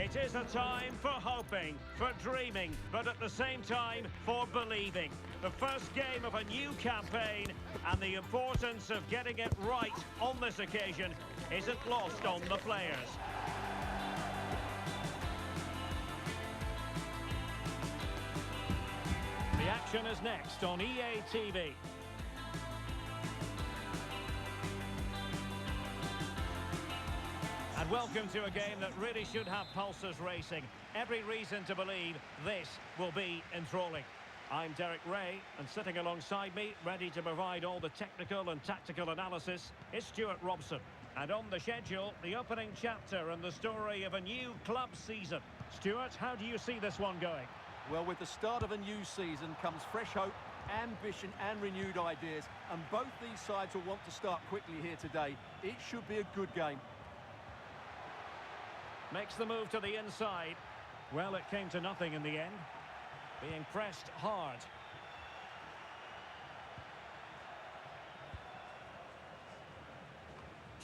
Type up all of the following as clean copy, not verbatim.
It is a time for hoping, for dreaming, but at the same time for believing. The first game of a new campaign, and the importance of getting it right on this occasion isn't lost on the players. The action is next on EA TV. And welcome to a game that really should have pulses racing. Every reason to believe this will be enthralling. I'm Derek Ray, and sitting alongside me, ready to provide all the technical and tactical analysis, is Stuart Robson. And on the schedule, the opening chapter and the story of a new club season. Stuart, how do you see this one going? Well, with the start of a new season comes fresh hope, ambition and renewed ideas. And both these sides will want to start quickly here today. It should be a good game. Makes the move to the inside. Well, it came to nothing in the end. Being pressed hard.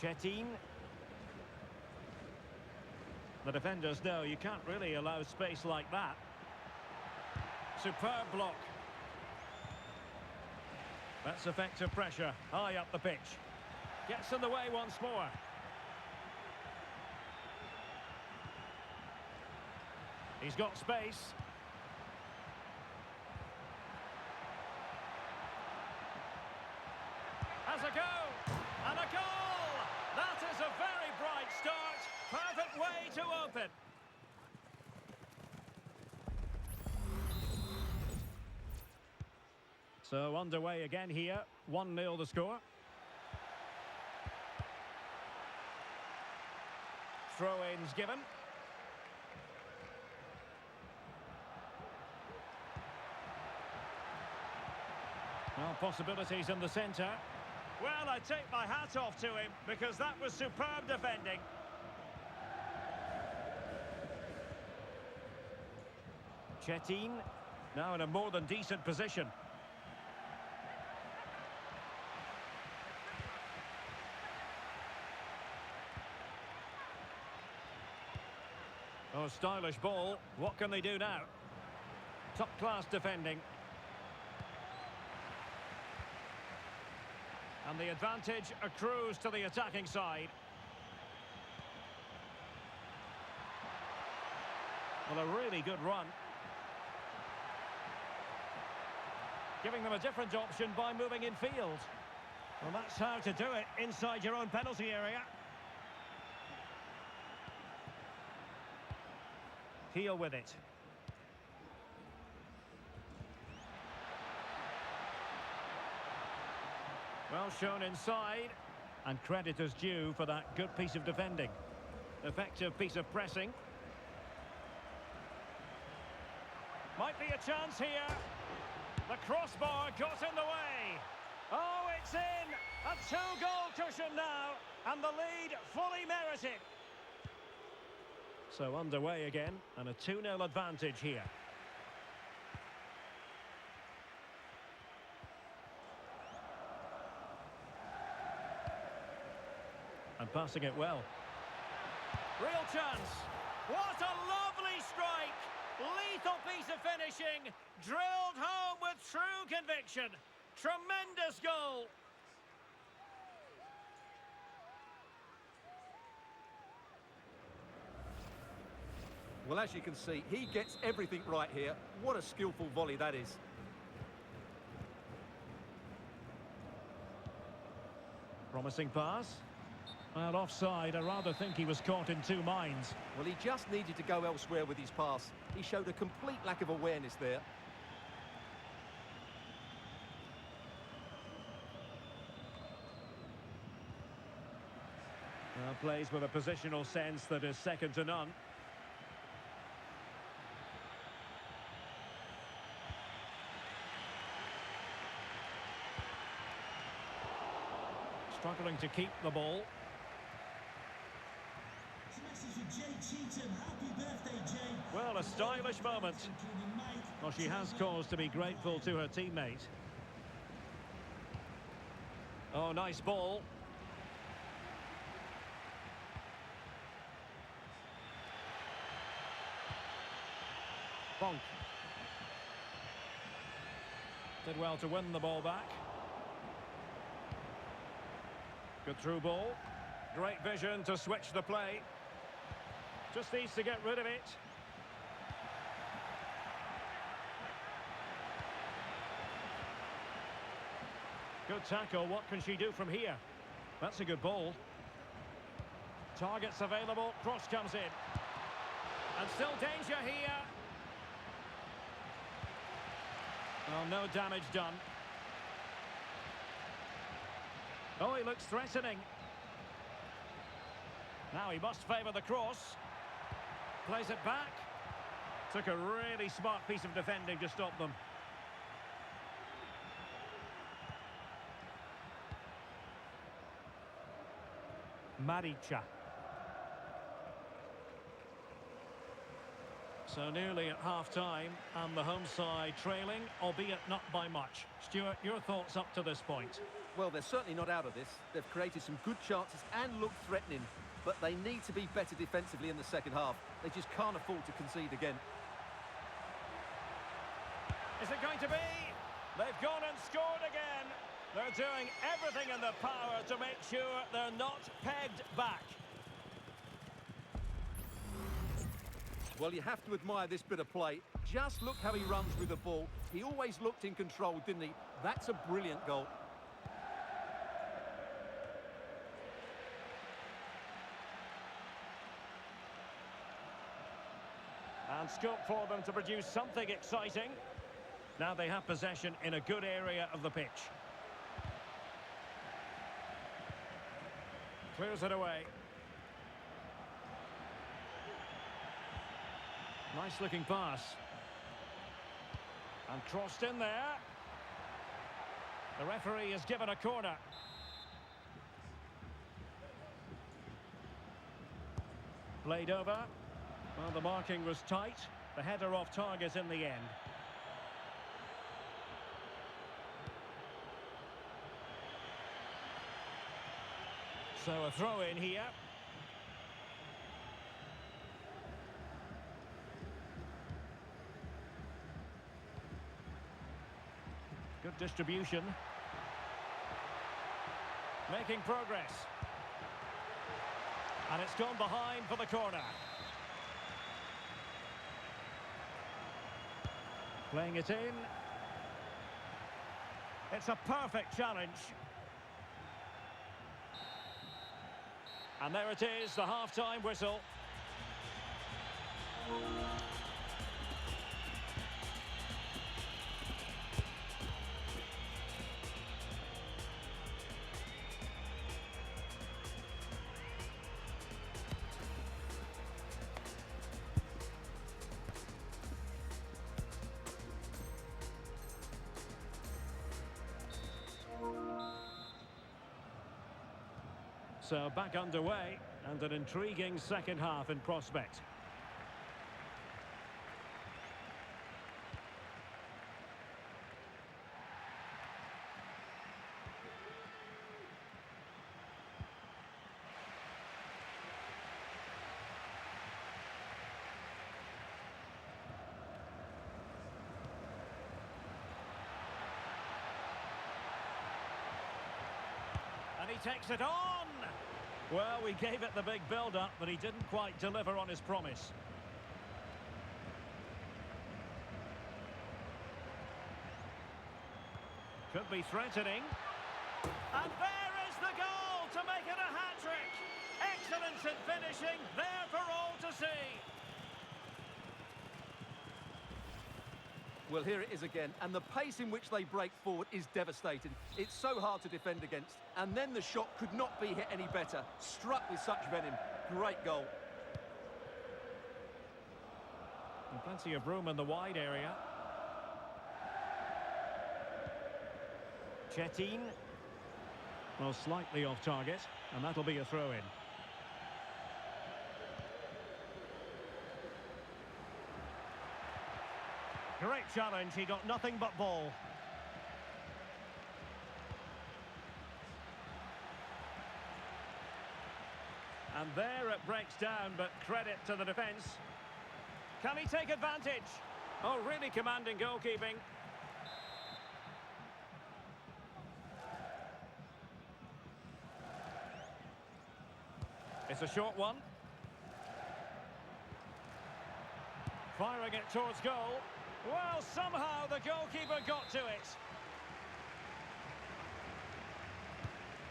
Chetin. The defenders know you can't really allow space like that. Superb block. That's effective pressure. High up the pitch. Gets in the way once more. He's got space. Has a go! And a goal! That is a very bright start. Perfect way to open. So underway again here. 1-0 the score. Throw-ins given. Well, possibilities in the centre. Well, I take my hat off to him because that was superb defending. Chetin, now in a more than decent position. Oh, stylish ball. What can they do now? Top-class defending. And the advantage accrues to the attacking side. Well, a really good run. Giving them a different option by moving in field. Well, that's how to do it inside your own penalty area. Heel with it. Well shown inside, and credit is due for that good piece of defending. Effective piece of pressing. Might be a chance here. The crossbar got in the way. Oh, it's in! A 2-goal cushion now, and the lead fully merited. So underway again, and a 2-0 advantage here. And passing it well. Real chance. What a lovely strike. Lethal piece of finishing. Drilled home with true conviction. Tremendous goal. Well, as you can see, he gets everything right here. What a skillful volley that is. Promising pass. Well, offside. I rather think he was caught in two minds. Well, he just needed to go elsewhere with his pass. He showed a complete lack of awareness there. Well, plays with a positional sense that is second to none. Struggling to keep the ball. Well, a stylish moment. Well, she has cause to be grateful to her teammate. Oh, nice ball. Bonk. Did well to win the ball back. Good through ball. Great vision to switch the play. Just needs to get rid of it. Good tackle. What can she do from here? That's a good ball. Targets available. Cross comes in. And still danger here. Well, no damage done. Oh, he looks threatening. Now he must favour the cross. Plays it back. Took a really smart piece of defending to stop them. Maricha. So nearly at half-time, and the home side trailing, albeit not by much. Stuart, your thoughts up to this point? Well, they're certainly not out of this. They've created some good chances and look threatening, but they need to be better defensively in the second half. They just can't afford to concede again. Is it going to be? They've gone and scored again. They're doing everything in their power to make sure they're not pegged back. Well, you have to admire this bit of play. Just look how he runs with the ball. He always looked in control, didn't he? That's a brilliant goal. And scope for them to produce something exciting. Now they have possession in a good area of the pitch. Clears it away. Nice looking pass. And crossed in there. The referee has given a corner. Played over. Well, the marking was tight. The header off target in the end. So a throw in here. Good distribution. Making progress. And it's gone behind for the corner. Playing it in. It's a perfect challenge. And there it is, the half-time whistle. So back underway, and an intriguing second half in prospect. And he takes it on! Well, we gave it the big build-up, but he didn't quite deliver on his promise. Could be threatening. And there is the goal to make it a hat-trick. Excellence in finishing, there for all to see. Well, here it is again, and the pace in which they break forward is devastating. It's so hard to defend against, and then the shot could not be hit any better. Struck with such venom. Great goal. And plenty of room in the wide area. Chetin. Well, slightly off target, and that'll be a throw-in. Great challenge, he got nothing but ball. And there it breaks down, but credit to the defence. Can he take advantage? Oh, really commanding goalkeeping. It's a short one. Firing it towards goal. Well, somehow the goalkeeper got to it.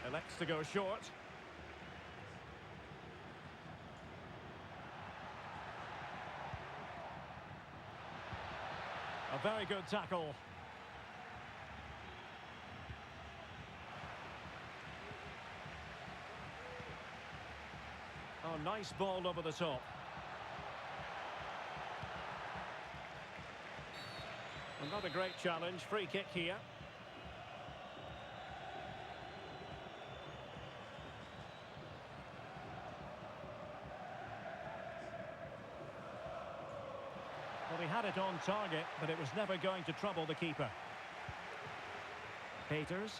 Elects to go short. A very good tackle. Oh, nice ball over the top. Well, not a great challenge. Free kick here. Well, he had it on target, but it was never going to trouble the keeper. Peters.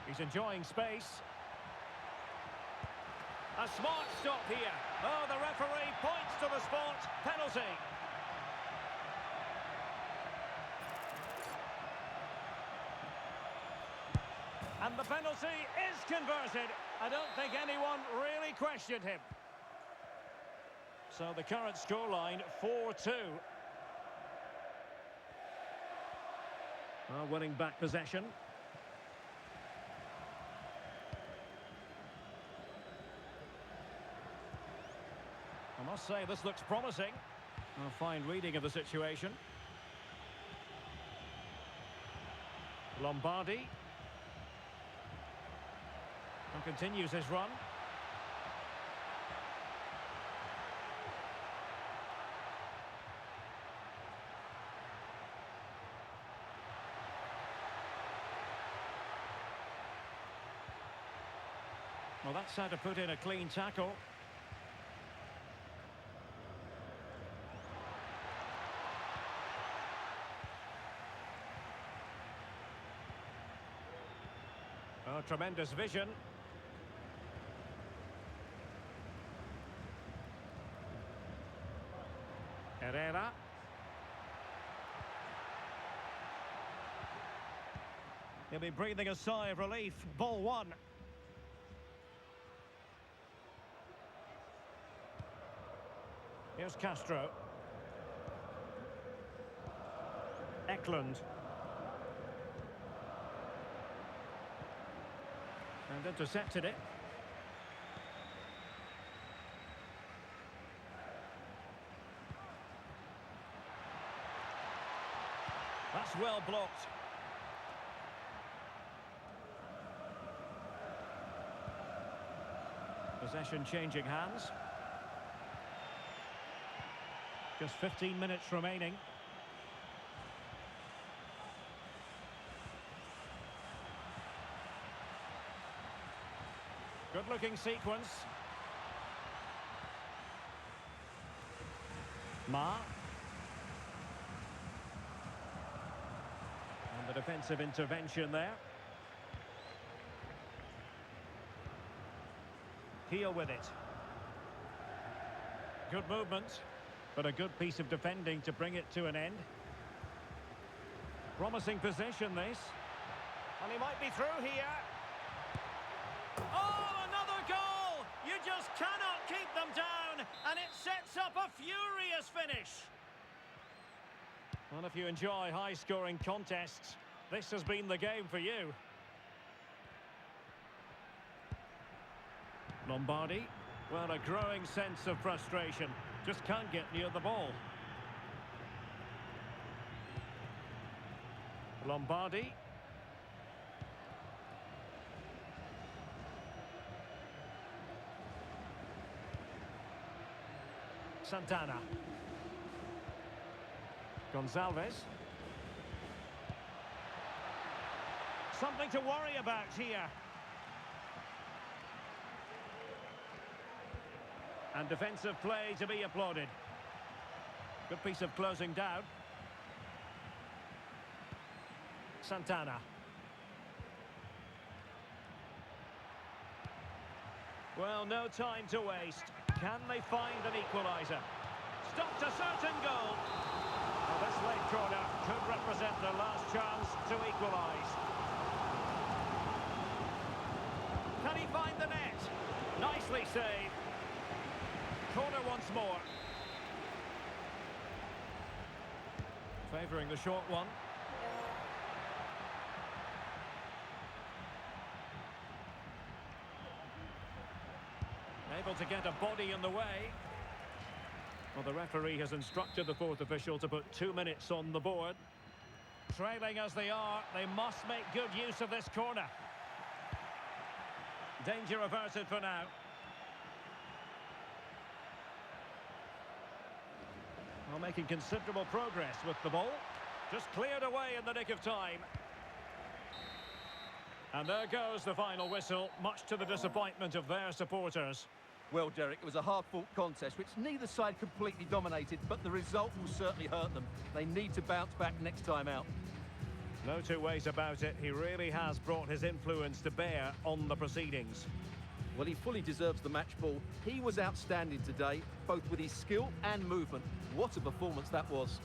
He's enjoying space. A smart stop here. Oh, the referee points to the spot. Penalty. And the penalty is converted. I don't think anyone really questioned him. So the current scoreline, 4-2. Winning back possession. I must say, this looks promising. A fine reading of the situation. Lombardi. And continues his run. Well, that's how to put in a clean tackle. Oh, tremendous vision. Herrera. He'll be breathing a sigh of relief. Ball one. Here's Castro. Eklund. And intercepted it. That's well blocked. Possession changing hands. Just 15 minutes remaining. Good-looking sequence. Ma. And the defensive intervention there. Heel with it. Good movement, but a good piece of defending to bring it to an end. Promising position, this. And he might be through here. Oh, another goal! You just cannot keep them down, and it sets up a furious finish. Well, if you enjoy high-scoring contests, this has been the game for you. Lombardi. Well, a growing sense of frustration. Just can't get near the ball. Lombardi. Santana. Gonzalez. Something to worry about here. And defensive play to be applauded. Good piece of closing down. Santana. Well, no time to waste. Can they find an equaliser? Stopped a certain goal. Well, this late corner could represent their last chance to equalise. Can he find the net? Nicely saved. Corner once more. Favouring the short one. Able to get a body in the way. Well, the referee has instructed the fourth official to put 2 minutes on the board. Trailing as they are, they must make good use of this corner. Danger averted for now. Well, making considerable progress with the ball. Just cleared away in the nick of time. And there goes the final whistle, much to the disappointment of their supporters. Well, Derek, it was a hard-fought contest, which neither side completely dominated, but the result will certainly hurt them. They need to bounce back next time out. No two ways about it. He really has brought his influence to bear on the proceedings. Well, he fully deserves the match ball. He was outstanding today, both with his skill and movement. What a performance that was.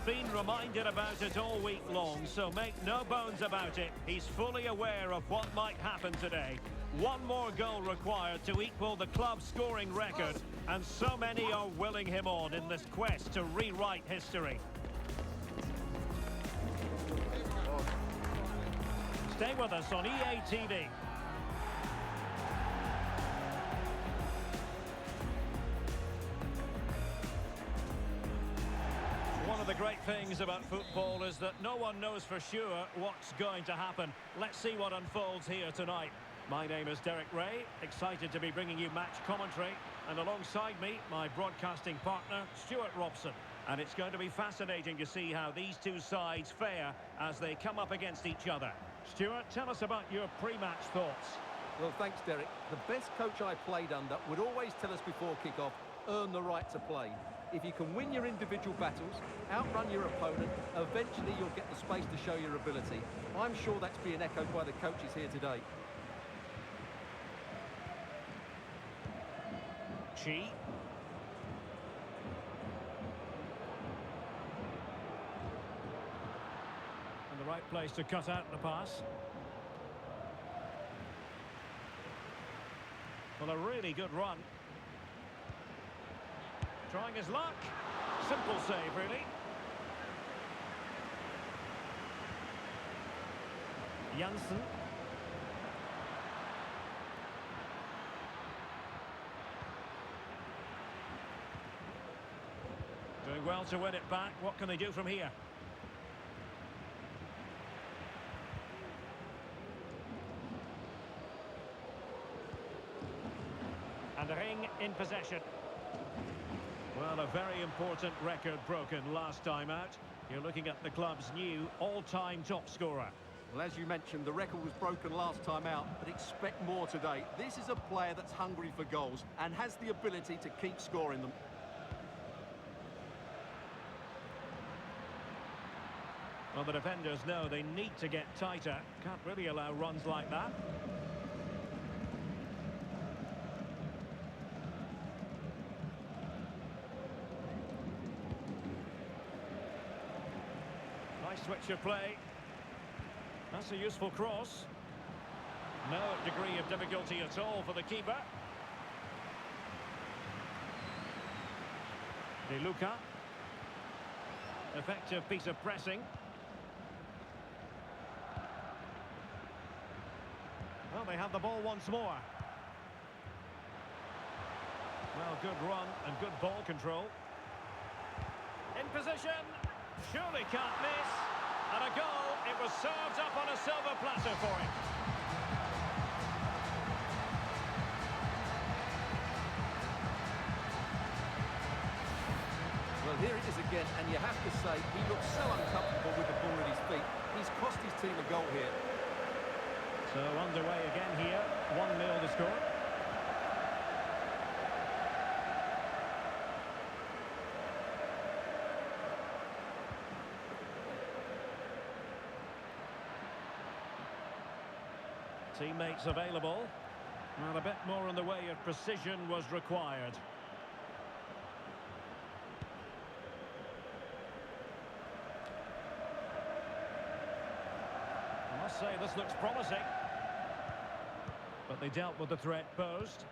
been reminded about it all week long, so make no bones about it. He's fully aware of what might happen today. One more goal required to equal the club's scoring record, and so many are willing him on in this quest to rewrite history. Stay with us on EA TV. One of the great things about football is that no one knows for sure what's going to happen. Let's see what unfolds here tonight. My name is Derek Ray, excited to be bringing you match commentary, and alongside me, my broadcasting partner, Stuart Robson. And it's going to be fascinating to see how these two sides fare as they come up against each other. Stuart, tell us about your pre-match thoughts. Well, thanks, Derek. The best coach I played under would always tell us before kick-off, earn the right to play. If you can win your individual battles, outrun your opponent, eventually you'll get the space to show your ability. I'm sure that's being echoed by the coaches here today. Chi. And the right place to cut out the pass. Well, a really good run. Trying his luck. Simple save, really. Janssen. Doing well to win it back. What can they do from here? And the Ring in possession. Well, a very important record broken last time out. You're looking at the club's new all-time top scorer. Well, as you mentioned, the record was broken last time out, but expect more today. This is a player that's hungry for goals and has the ability to keep scoring them. Well, the defenders know they need to get tighter. Can't really allow runs like that. Nice switch of play. That's a useful cross. No degree of difficulty at all for the keeper. De Luca. Effective piece of pressing. Well, they have the ball once more. Well, good run and good ball control. In position. Surely can't miss. And a goal. It was served up on a silver platter for him. Well, here it is again, and you have to say, he looks so uncomfortable with the ball at his feet. He's cost his team a goal here. So underway again here, 1-0 the score. Teammates available. Well, a bit more in the way of precision was required. I must say this looks promising. But they dealt with the threat posed.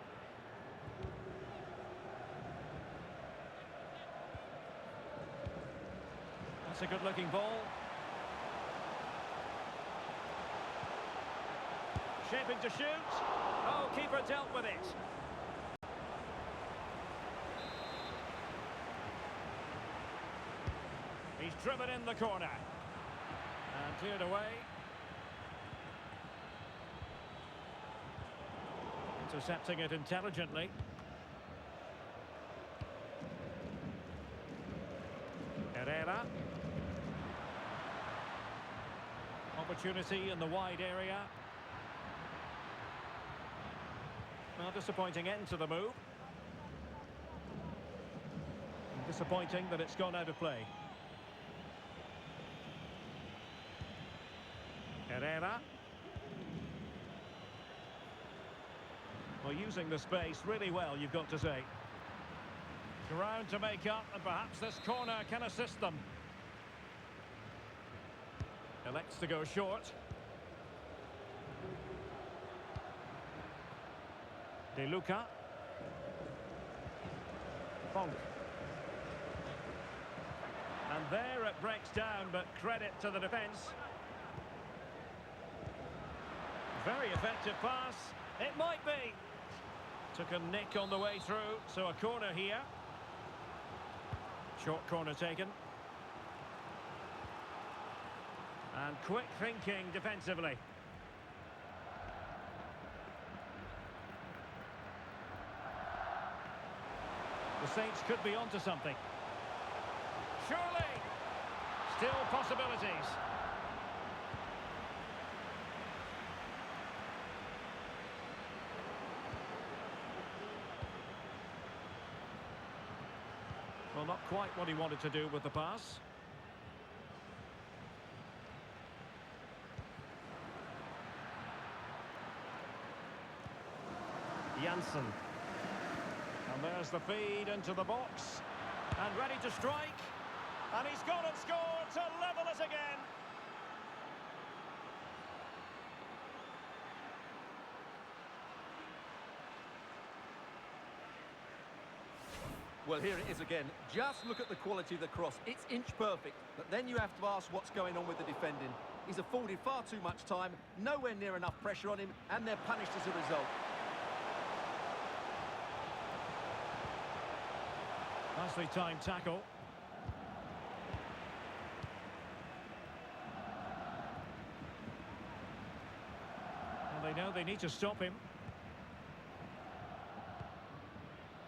That's a good-looking ball. Shaping to shoot. Oh, keeper dealt with it. He's driven in the corner. And cleared away. Intercepting it intelligently. Herrera. Opportunity in the wide area. Well, disappointing end to the move. And disappointing that it's gone out of play. Herrera. Well, using the space really well, you've got to say. Ground to make up, and perhaps this corner can assist them. Elects to go short. De Luca. Fong. And there it breaks down, but credit to the defence. Very effective pass. It might be. Took a nick on the way through, so a corner here. Short corner taken. And quick thinking defensively. The Saints could be onto something. Surely! Still possibilities. Well, not quite what he wanted to do with the pass. Janssen. And there's the feed into the box. And ready to strike. And he's gone and scored to level it again. Well, here it is again. Just look at the quality of the cross. It's inch perfect, but then you have to ask what's going on with the defending. He's afforded far too much time, nowhere near enough pressure on him, and they're punished as a result. Nicely timed tackle. And they know they need to stop him.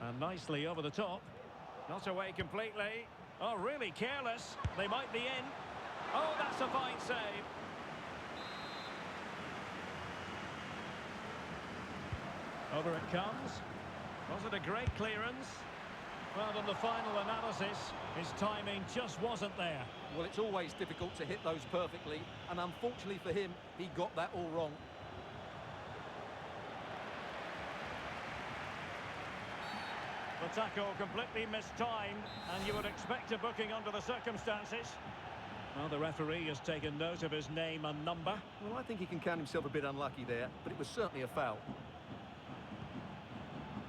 And nicely over the top. Not away completely. Oh, really careless. They might be in. Oh, that's a fine save. Over it comes. Was it a great clearance? Well, in the final analysis, his timing just wasn't there. Well, it's always difficult to hit those perfectly, and unfortunately for him, he got that all wrong. The tackle completely mistimed, and you would expect a booking under the circumstances. Well, the referee has taken note of his name and number. Well, I think he can count himself a bit unlucky there, but it was certainly a foul.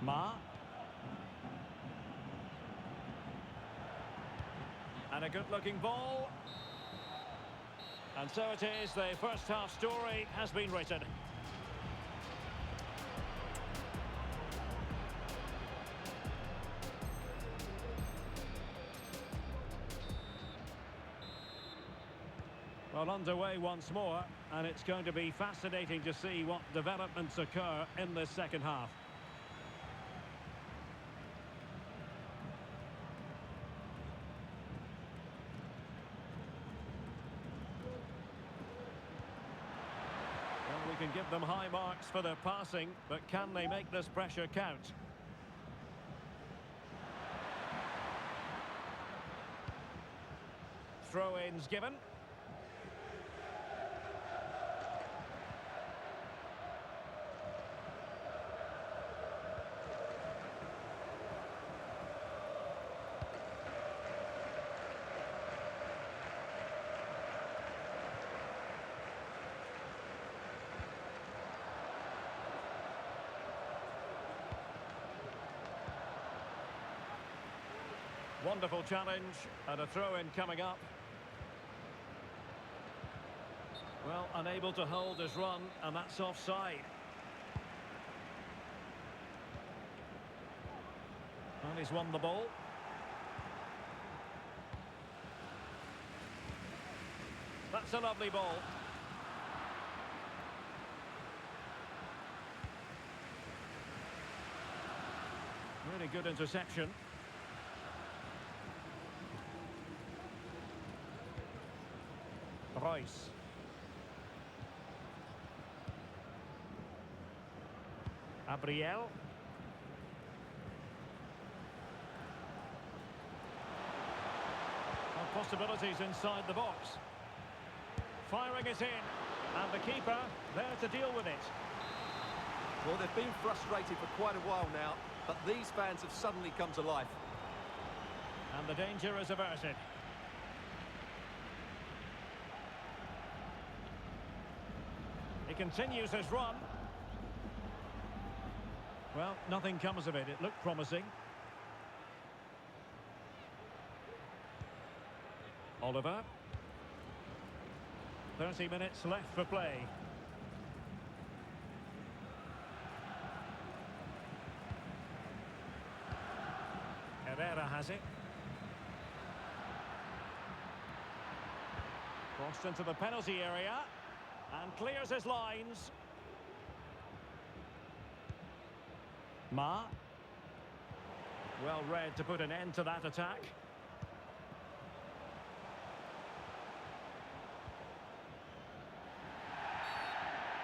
Ma. And a good-looking ball. And so it is, the first half story has been written. Well, underway once more, and it's going to be fascinating to see what developments occur in this second half. Well, we can give them high marks for their passing, but can they make this pressure count? Throw-ins given. Wonderful challenge, and a throw-in coming up. Well, unable to hold his run, and that's offside. And he's won the ball. That's a lovely ball. Really good interception. Royce. Gabriel. Possibilities inside the box. Firing it in. And the keeper there to deal with it. Well, they've been frustrated for quite a while now, but these fans have suddenly come to life. And the danger is averted. He continues his run. Well, nothing comes of it. It looked promising. Oliver. 30 minutes left for play. Herrera has it. Crossed into the penalty area and clears his lines. Ma. Well read to put an end to that attack.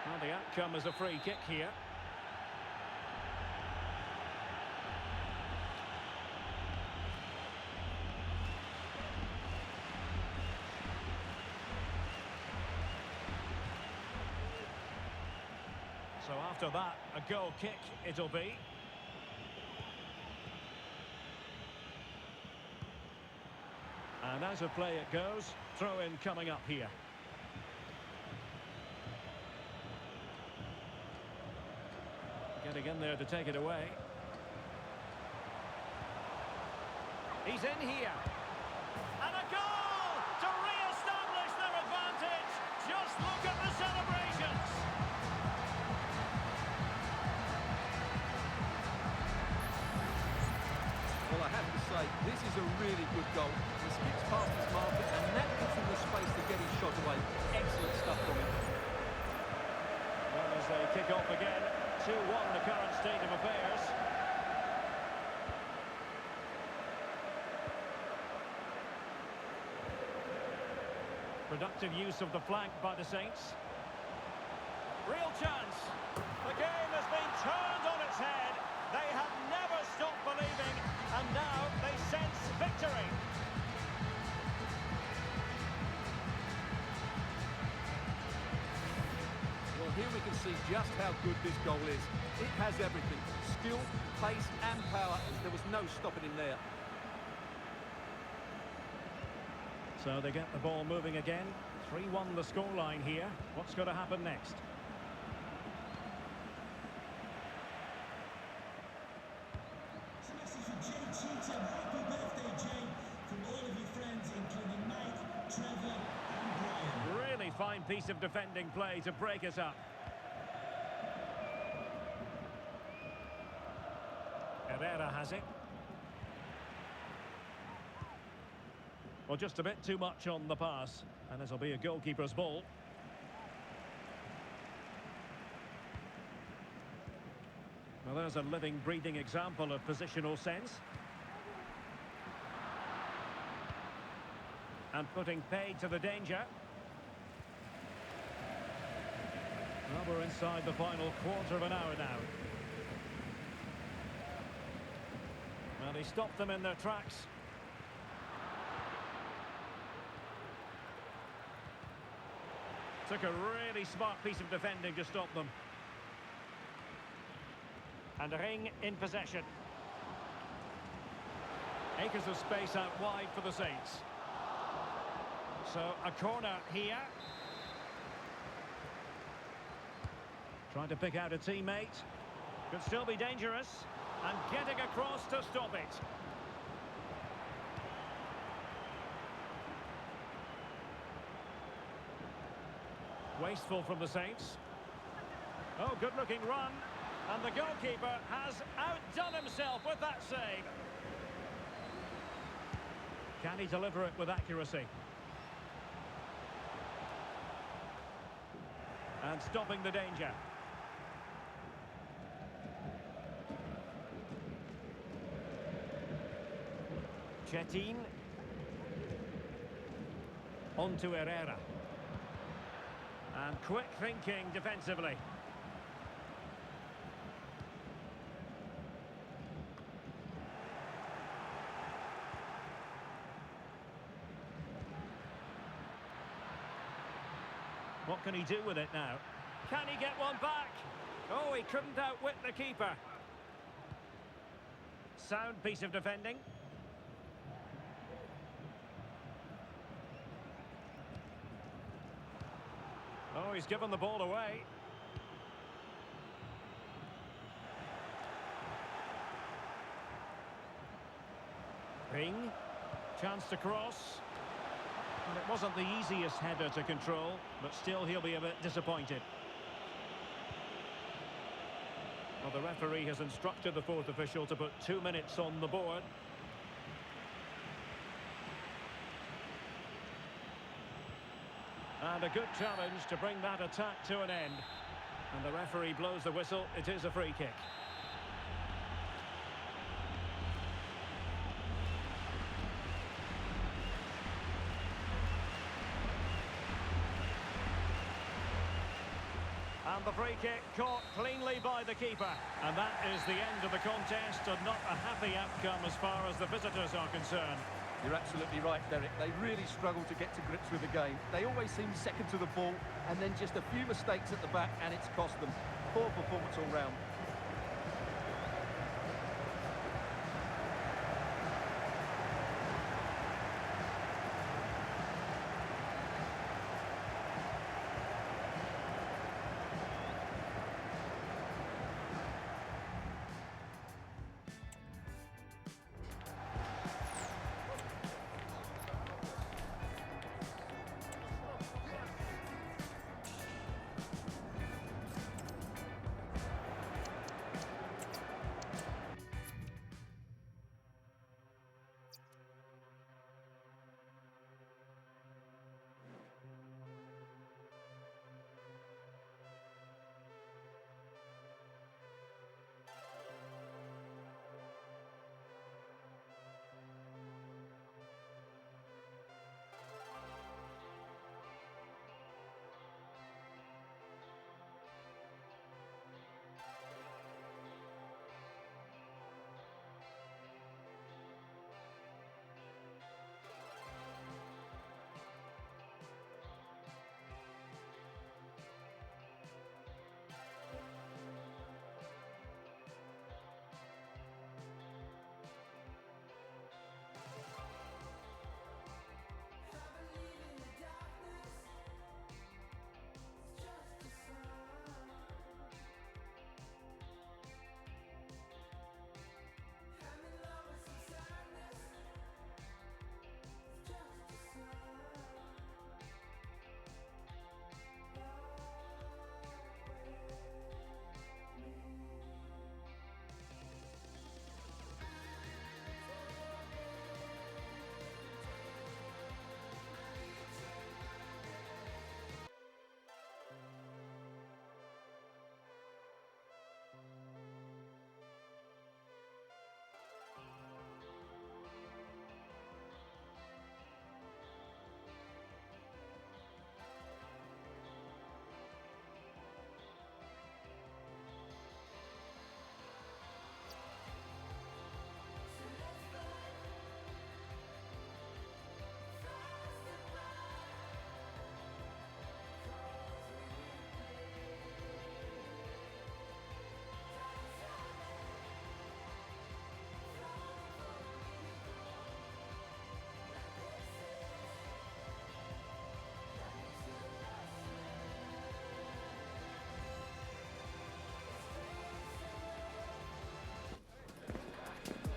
Well, the outcome is a free kick here. So after that, a goal kick it'll be. And as of play it goes, throw in coming up here. Getting in there to take it away. He's in here. And a goal to re-establish their advantage. Just look at the celebrations. Well, I have to say, this is a really good goal. He skips past his marker and that gives him the space to get his shot away. Excellent stuff from him. Well, as they kick off again, 2-1 the current state of affairs. Productive use of the flank by the Saints. Real chance. The game has been turned on its head. They have never stopped believing, and now they sense victory. Well, here we can see just how good this goal is. It has everything. Skill, pace and power. There was no stopping him there. So they get the ball moving again. 3-1 the scoreline here. What's going to happen next? Happy birthday, Jay, from all of your friends, including Mike, Trevor, and Brian. Really fine piece of defending play to break us up. Herrera has it. Well, just a bit too much on the pass, and this will be a goalkeeper's ball. Well, there's a living, breathing example of positional sense. And putting paid to the danger. Well, we're inside the final quarter of an hour now. Well, he stopped them in their tracks. Took a really smart piece of defending to stop them. And Ring in possession. Acres of space out wide for the Saints. So a corner here. Trying to pick out a teammate. Could still be dangerous. And getting across to stop it. Wasteful from the Saints. Oh, good-looking run. And the goalkeeper has outdone himself with that save. Can he deliver it with accuracy? And stopping the danger. Chetin. On to Herrera. And quick thinking defensively. What can he do with it now? Can he get one back? Oh, he couldn't outwit the keeper. Sound piece of defending. Oh, he's given the ball away. Ping. Chance to cross. And it wasn't the easiest header to control, but still he'll be a bit disappointed. Well, the referee has instructed the fourth official to put 2 minutes on the board. And a good challenge to bring that attack to an end. And the referee blows the whistle. It is a free kick. And the free kick caught cleanly by the keeper. And that is the end of the contest, and not a happy outcome as far as the visitors are concerned. You're absolutely right, Derek. They really struggle to get to grips with the game. They always seem second to the ball, and then just a few mistakes at the back, and it's cost them. Poor performance all round.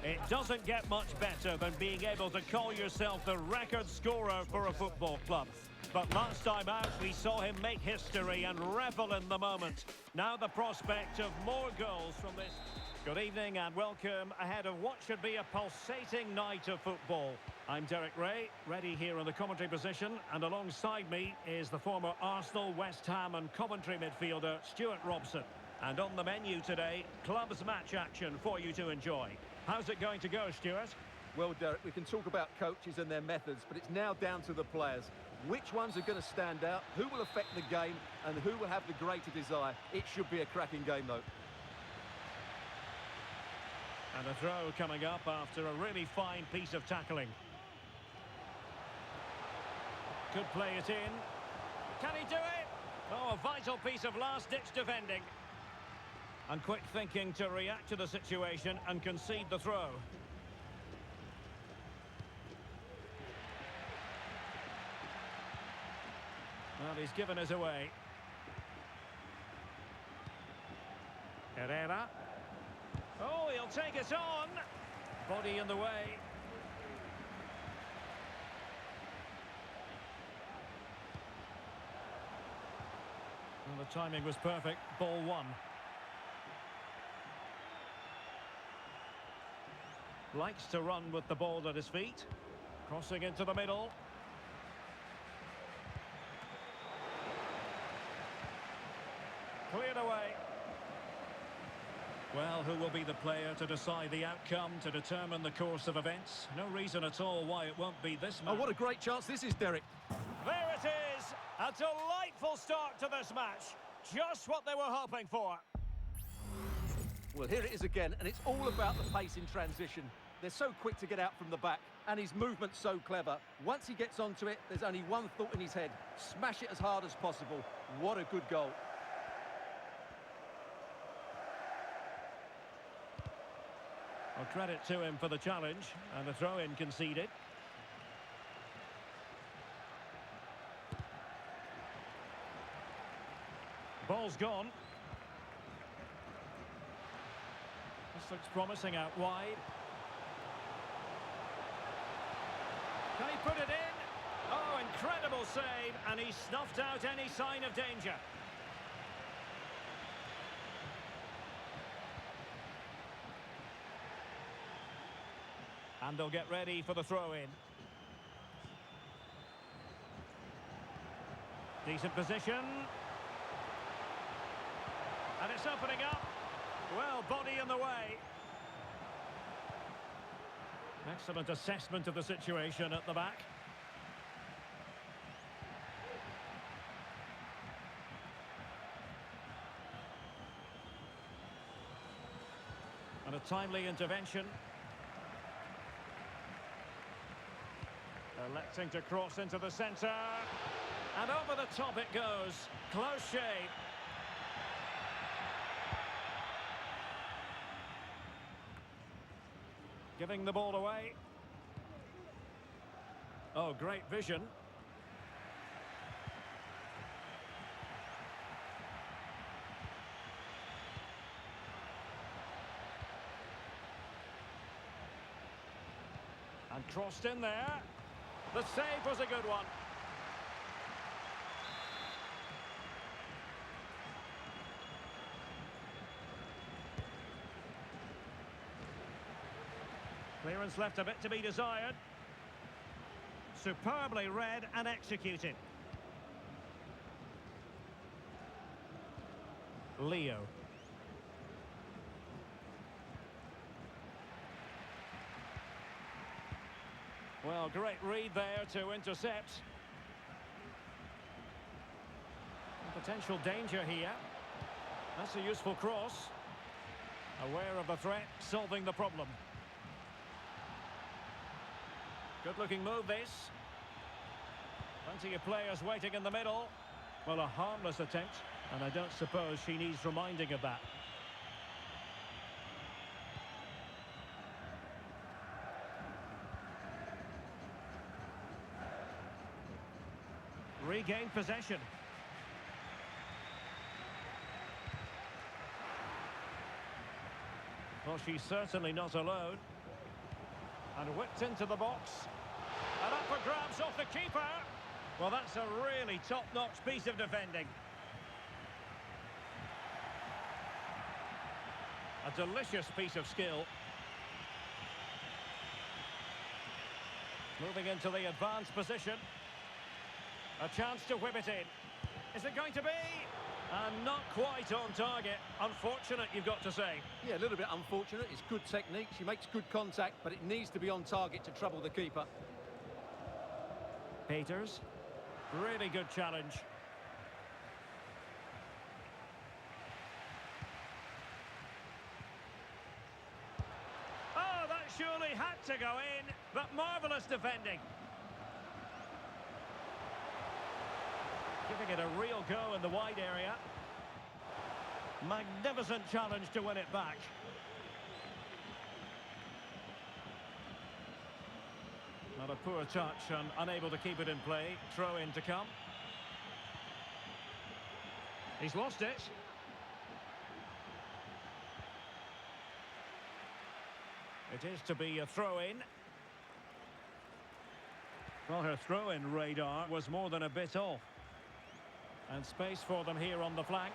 It doesn't get much better than being able to call yourself the record scorer for a football club. But last time out, we saw him make history and revel in the moment. Now the prospect of more goals from this. Good evening and welcome ahead of what should be a pulsating night of football. I'm Derek Ray, ready here in the commentary position, and alongside me is the former Arsenal, West Ham and Coventry midfielder, Stuart Robson. And on the menu today, clubs match action for you to enjoy. How's it going to go, Stuart? Well, Derek, we can talk about coaches and their methods, but it's now down to the players. Which ones are going to stand out, who will affect the game, and who will have the greater desire? It should be a cracking game, though. And a throw coming up after a really fine piece of tackling. Could play it in. Can he do it? Oh, a vital piece of last-ditch defending. And quick thinking to react to the situation and concede the throw. Well, he's given us away. Herrera. Oh, he'll take it on. Body in the way. And the timing was perfect. Ball one. Likes to run with the ball at his feet. Crossing into the middle. Cleared away. Well, who will be the player to decide the outcome, to determine the course of events? No reason at all why it won't be this man. Oh, what a great chance this is, Derek. There it is! A delightful start to this match. Just what they were hoping for. Well, here it is again, and it's all about the pace in transition. They're so quick to get out from the back, and his movement's so clever. Once he gets onto it, there's only one thought in his head. Smash it as hard as possible. What a good goal. Well, credit to him for the challenge, and the throw-in conceded. Ball's gone. This looks promising out wide. Can he put it in? Oh, incredible save, and he snuffed out any sign of danger. And they'll get ready for the throw-in. Decent position. And it's opening up. Well, body in the way. Excellent assessment of the situation at the back. And a timely intervention. Electing to cross into the centre. And over the top it goes. Close shave. Giving the ball away. Oh, great vision. And crossed in there. The save was a good one. Clearance left a bit to be desired. Superbly read and executed. Leo. Well, great read there to intercept. Potential danger here. That's a useful cross. Aware of the threat, solving the problem. Good-looking move, this. Plenty of players waiting in the middle. Well, a harmless attempt, and I don't suppose she needs reminding of that. Regained possession. Well, she's certainly not alone. And whipped into the box. And up for grabs off the keeper. Well, that's a really top-notch piece of defending. A delicious piece of skill. Moving into the advanced position. A chance to whip it in. Is it going to be? And not quite on target. Unfortunate, you've got to say. Yeah, a little bit unfortunate. It's good technique. She makes good contact, but it needs to be on target to trouble the keeper. Peters. Really good challenge. Oh, that surely had to go in. But marvellous defending. Giving it a real go in the wide area. Magnificent challenge to win it back. Not a poor touch and unable to keep it in play. Throw in to come. He's lost it. It is to be a throw-in. Well, her throw-in radar was more than a bit off. And space for them here on the flank.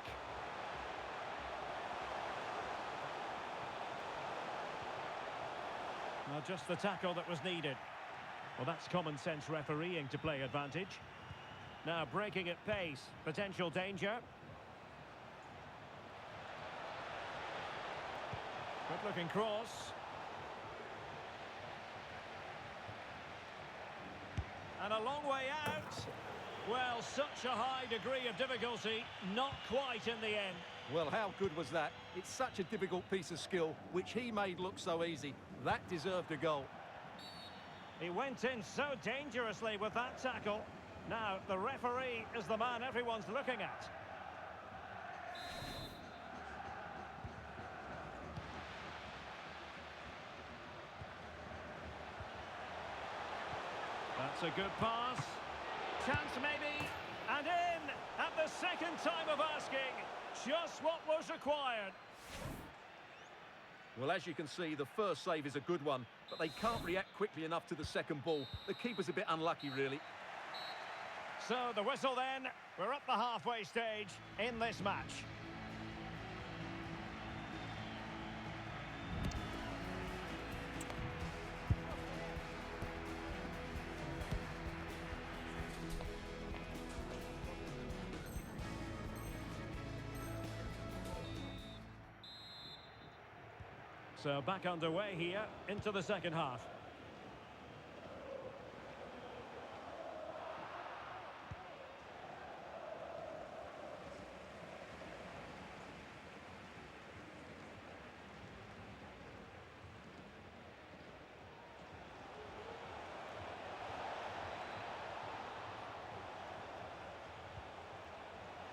Well, just the tackle that was needed. Well, that's common sense refereeing to play advantage. Now breaking at pace, potential danger. Good looking cross. And a long way out. Well, such a high degree of difficulty, not quite in the end. Well, how good was that? It's such a difficult piece of skill, which he made look so easy. That deserved a goal. He went in so dangerously with that tackle. Now, the referee is the man everyone's looking at. That's a good pass. Chance maybe. And in at the second time of asking. Just what was required. Well, as you can see, the first save is a good one, but they can't react quickly enough to the second ball. The keeper's a bit unlucky, really. So the whistle then. We're at the halfway stage in this match. So back underway here into the second half.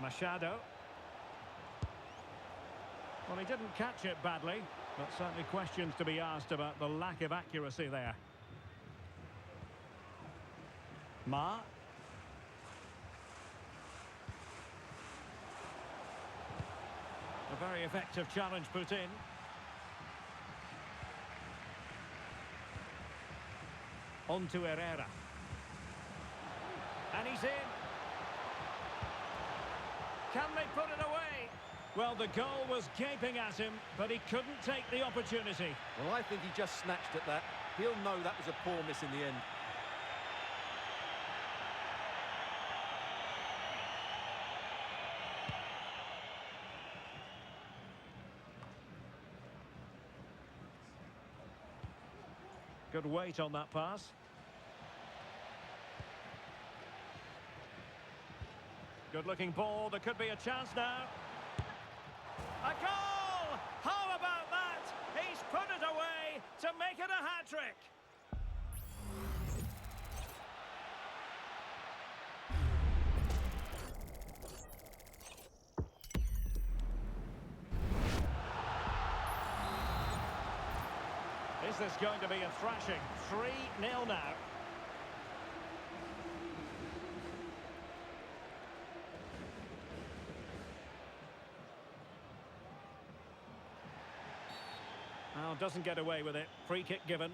Machado. Well, he didn't catch it badly, but certainly questions to be asked about the lack of accuracy there. Ma. A very effective challenge put in. On to Herrera. And he's in. Can they put it away? Well, the goal was gaping at him, but he couldn't take the opportunity. Well, I think he just snatched at that. He'll know that was a poor miss in the end. Good weight on that pass. Good looking ball, there could be a chance now. A goal! How about that? He's put it away to make it a hat-trick. Is this going to be a thrashing? 3-0 now. Oh, doesn't get away with it. Free kick given.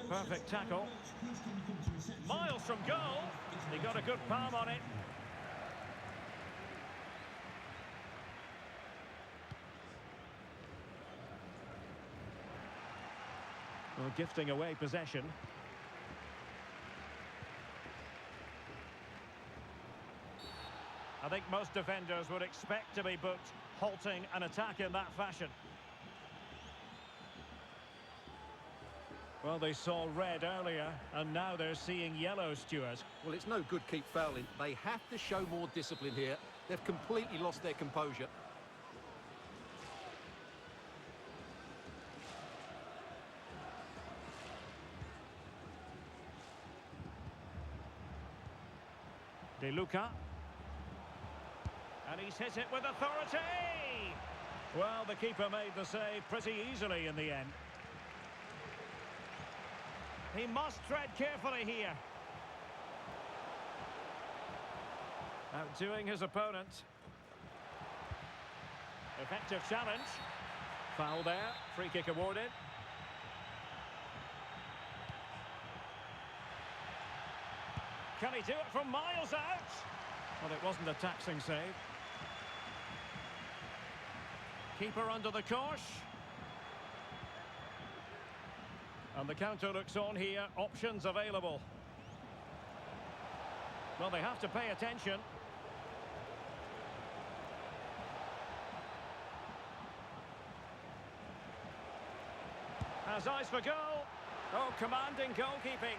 Perfect tackle. Miles from goal. He got a good palm on it. Well, gifting away possession. I think most defenders would expect to be booked halting an attack in that fashion. Well, they saw red earlier, and now they're seeing yellow, Stuart. Well, it's no good keep fouling. They have to show more discipline here. They've completely lost their composure. De Luca. And he's hit it with authority! Well, the keeper made the save pretty easily in the end. He must tread carefully here. Outdoing his opponent. Effective challenge. Foul there. Free kick awarded. Can he do it from miles out? Well, it wasn't a taxing save. Keeper under the cosh. And the counter looks on here. Options available. Well, they have to pay attention. Has eyes for goal. Oh, commanding goalkeeping.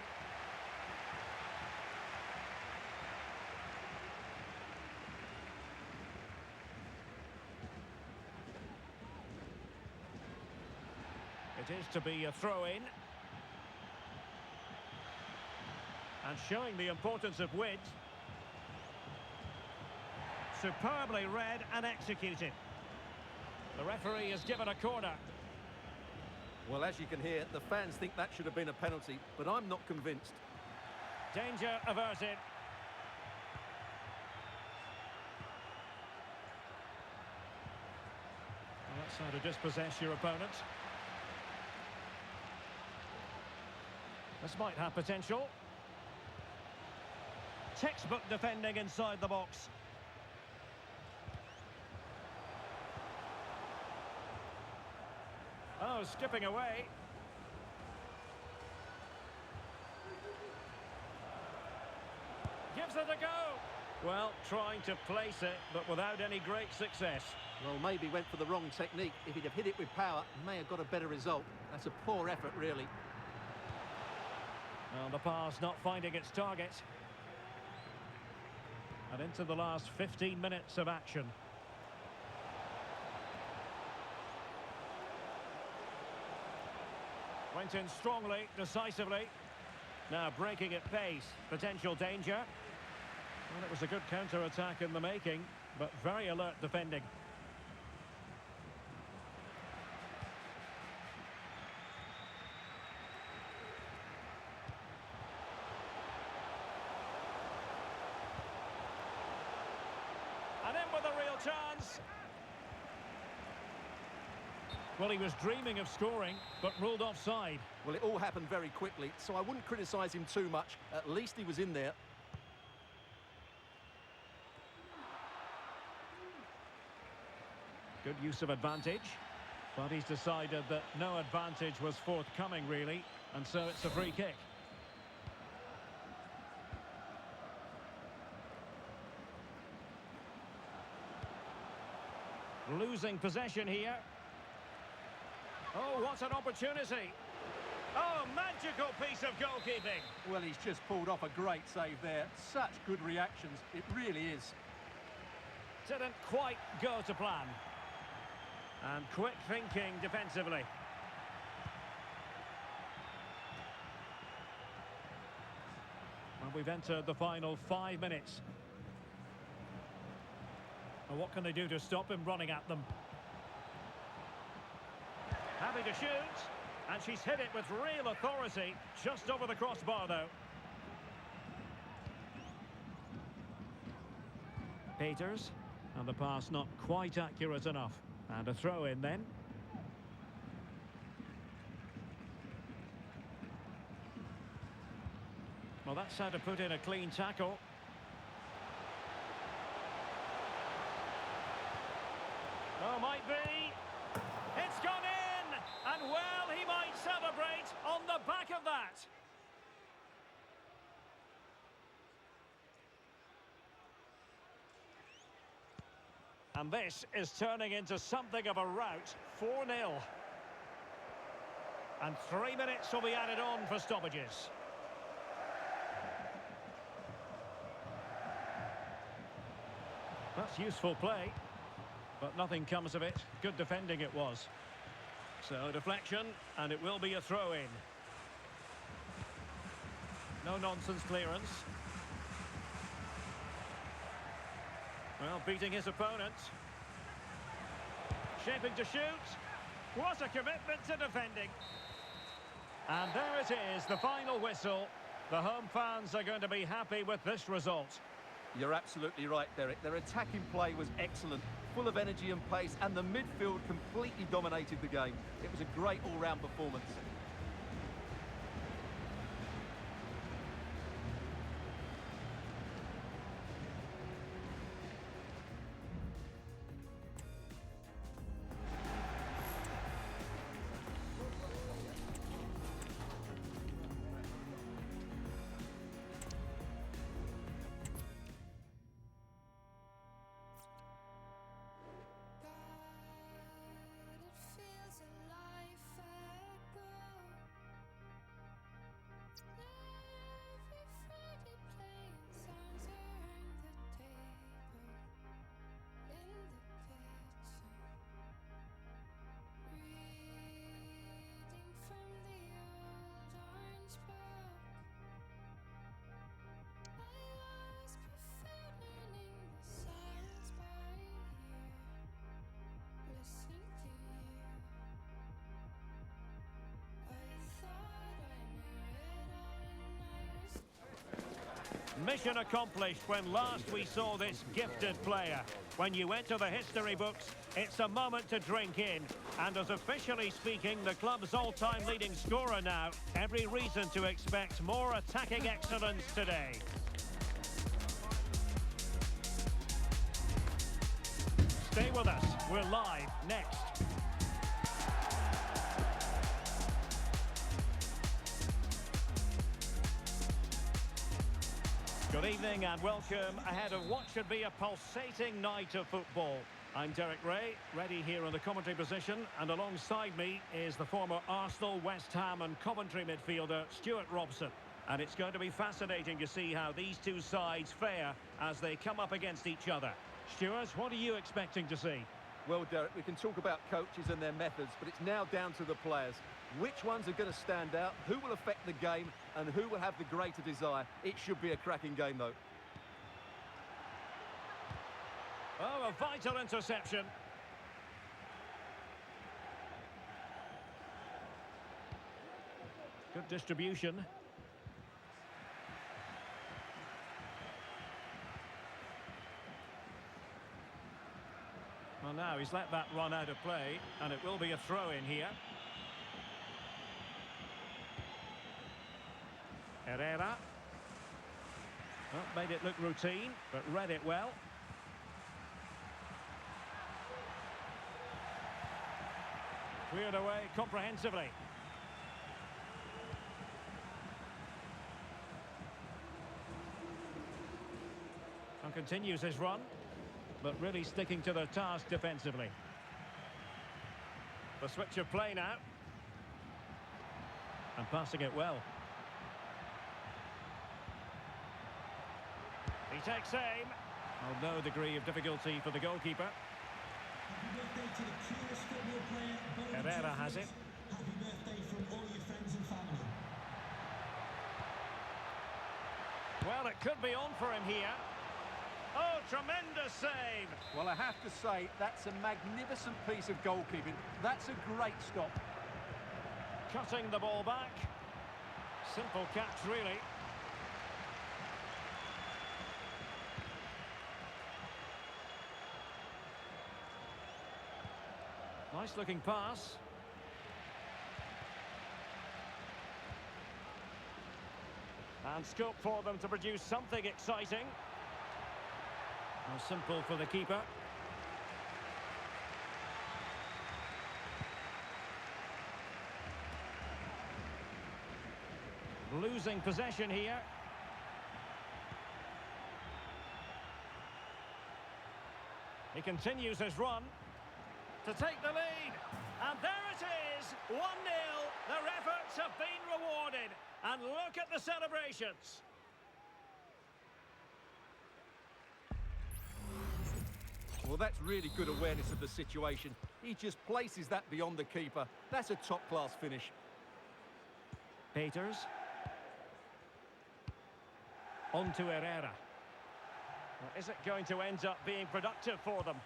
It is to be a throw-in. And showing the importance of width. Superbly read and executed. The referee has given a corner. Well, as you can hear, the fans think that should have been a penalty, but I'm not convinced. Danger averted. Well, that's how to dispossess your opponent. This might have potential. Textbook defending inside the box. Oh, skipping away. Gives it a go. Well, trying to place it, but without any great success. Well, maybe went for the wrong technique. If he'd have hit it with power, may have got a better result. That's a poor effort, really. Well, the pass not finding its target. And into the last 15 minutes of action. Went in strongly, decisively. Now breaking at pace. Potential danger. Well, it was a good counter-attack in the making, but very alert defending. And in with a real chance. Well, he was dreaming of scoring, but ruled offside. Well, it all happened very quickly, so I wouldn't criticise him too much. At least he was in there. Good use of advantage. But he's decided that no advantage was forthcoming, really. And so it's a free kick. Losing possession here. Oh, what an opportunity. Oh, magical piece of goalkeeping. Well, he's just pulled off a great save there. Such good reactions. It really is. Didn't quite go to plan. And quick thinking defensively. Well, we've entered the final 5 minutes. And what can they do to stop him running at them? Having to shoot, and she's hit it with real authority, just over the crossbar though. Peters, and the pass not quite accurate enough. And a throw in then. Well, that's how to put in a clean tackle. Oh, might be. It's gone in! And well, he might celebrate on the back of that. And this is turning into something of a rout. 4-0. And 3 minutes will be added on for stoppages. That's useful play. But nothing comes of it. Good defending it was. So deflection, and it will be a throw-in. No nonsense clearance. Well, beating his opponent. Shaping to shoot. What a commitment to defending. And there it is, the final whistle. The home fans are going to be happy with this result. You're absolutely right, Derek. Their attacking play was excellent, full of energy and pace, and the midfield completely dominated the game. It was a great all-round performance. Mission accomplished when last we saw this gifted player. When you enter the history books, it's a moment to drink in. And as officially speaking, the club's all-time leading scorer now, every reason to expect more attacking excellence today. Stay with us. We're live next. Good evening and welcome ahead of what should be a pulsating night of football. I'm Derek Ray, ready here in the commentary position, and alongside me is the former Arsenal, West Ham and Coventry midfielder Stuart Robson. And it's going to be fascinating to see how these two sides fare as they come up against each other. Stuart, what are you expecting to see? Well, Derek, we can talk about coaches and their methods, but it's now down to the players. Which ones are going to stand out, who will affect the game, and who will have the greater desire? It should be a cracking game, though. Oh, a vital interception. Good distribution. Well, now he's let that run out of play, and it will be a throw-in here. Herrera. Well, made it look routine, but read it well. Cleared away comprehensively. And continues his run, but really sticking to their task defensively. The switch of play now. And passing it well. He takes aim. Well, no degree of difficulty for the goalkeeper. Happy birthday to the cutest football player. Herrera has it. Happy birthday from all your friends and family. Well, it could be on for him here. Oh, tremendous save. Well, I have to say, that's a magnificent piece of goalkeeping. That's a great stop. Cutting the ball back. Simple catch, really. Nice looking pass. And scope for them to produce something exciting. Well, simple for the keeper. Losing possession here. He continues his run to take the lead. And there it is, 1-0. Their efforts have been rewarded. And look at the celebrations. Well, that's really good awareness of the situation. He just places that beyond the keeper. That's a top-class finish. Peters. On to Herrera. Well, is it going to end up being productive for them?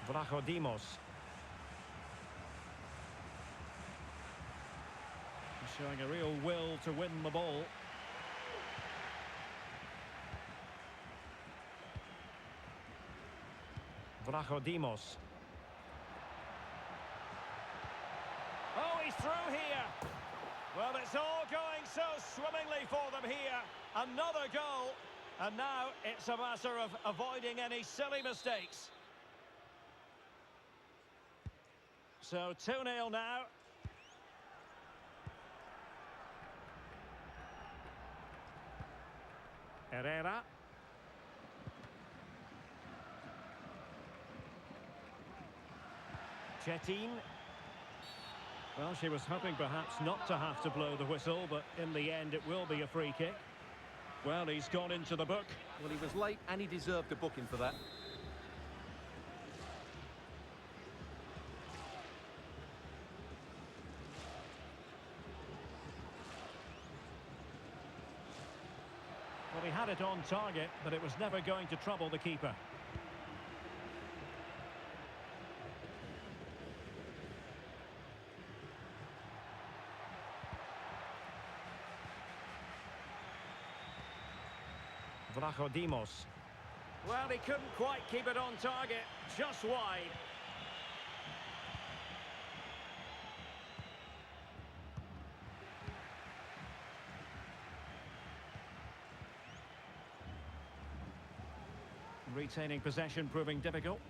Vrachodimos. Showing a real will to win the ball. Vrachodimos. Oh, he's through here. Well, it's all going so swimmingly for them here. Another goal. And now it's a matter of avoiding any silly mistakes. So 2-0 now. Herrera. Chetin. Well, she was hoping perhaps not to have to blow the whistle, but in the end it will be a free kick. Well, he's gone into the book. Well, he was late and he deserved a booking for that. Well, he had it on target, but it was never going to trouble the keeper. Vrachodimos. Well, he couldn't quite keep it on target, just wide. Retaining possession proving difficult.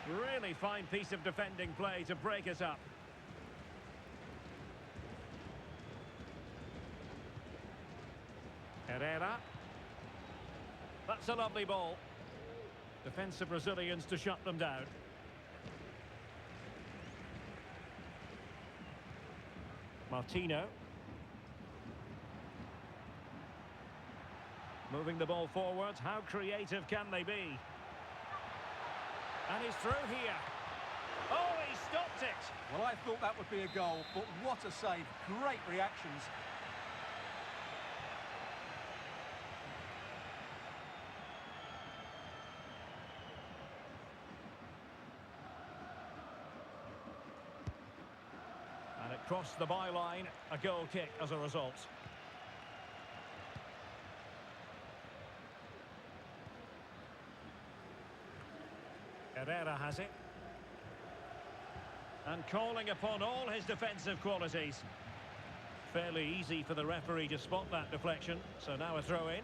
Really fine piece of defending play to break us up. Herrera. That's a lovely ball. Defensive Brazilians to shut them down. Martino. Moving the ball forward. How creative can they be? And he's through here. Oh, he stopped it. Well, I thought that would be a goal, but what a save. Great reactions. And it crossed the byline. A goal kick as a result. Herrera has it. And calling upon all his defensive qualities. Fairly easy for the referee to spot that deflection. So now a throw in.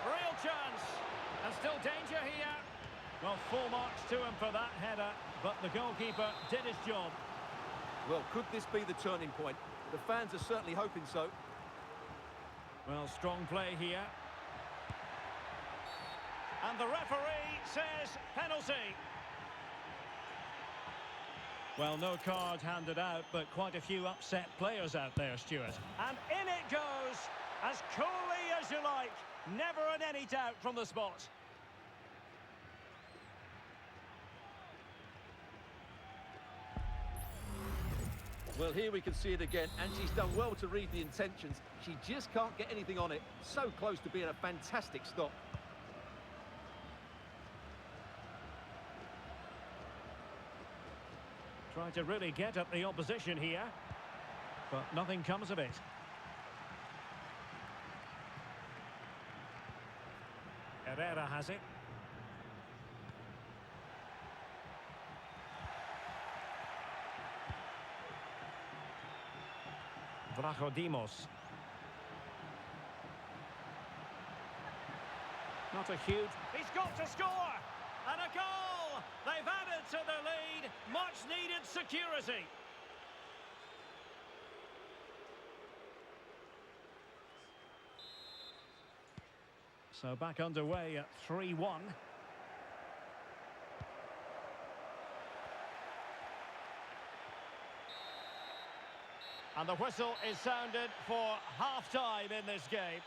Real chance. And still danger here. Well, full marks to him for that header. But the goalkeeper did his job. Well, could this be the turning point? The fans are certainly hoping so. Well, strong play here. And the referee says penalty. Well, no card handed out, but quite a few upset players out there, Stuart. And in it goes, as coolly as you like. Never in any doubt from the spot. Well, here we can see it again, and she's done well to read the intentions. She just can't get anything on it. So close to being a fantastic stop. Trying to really get at the opposition here, but nothing comes of it. Herrera has it. Vrachodimos. Not a huge... He's got to score! And a goal! They've added to the lead. Much needed security. So back underway at 3-1. And the whistle is sounded for half-time in this game.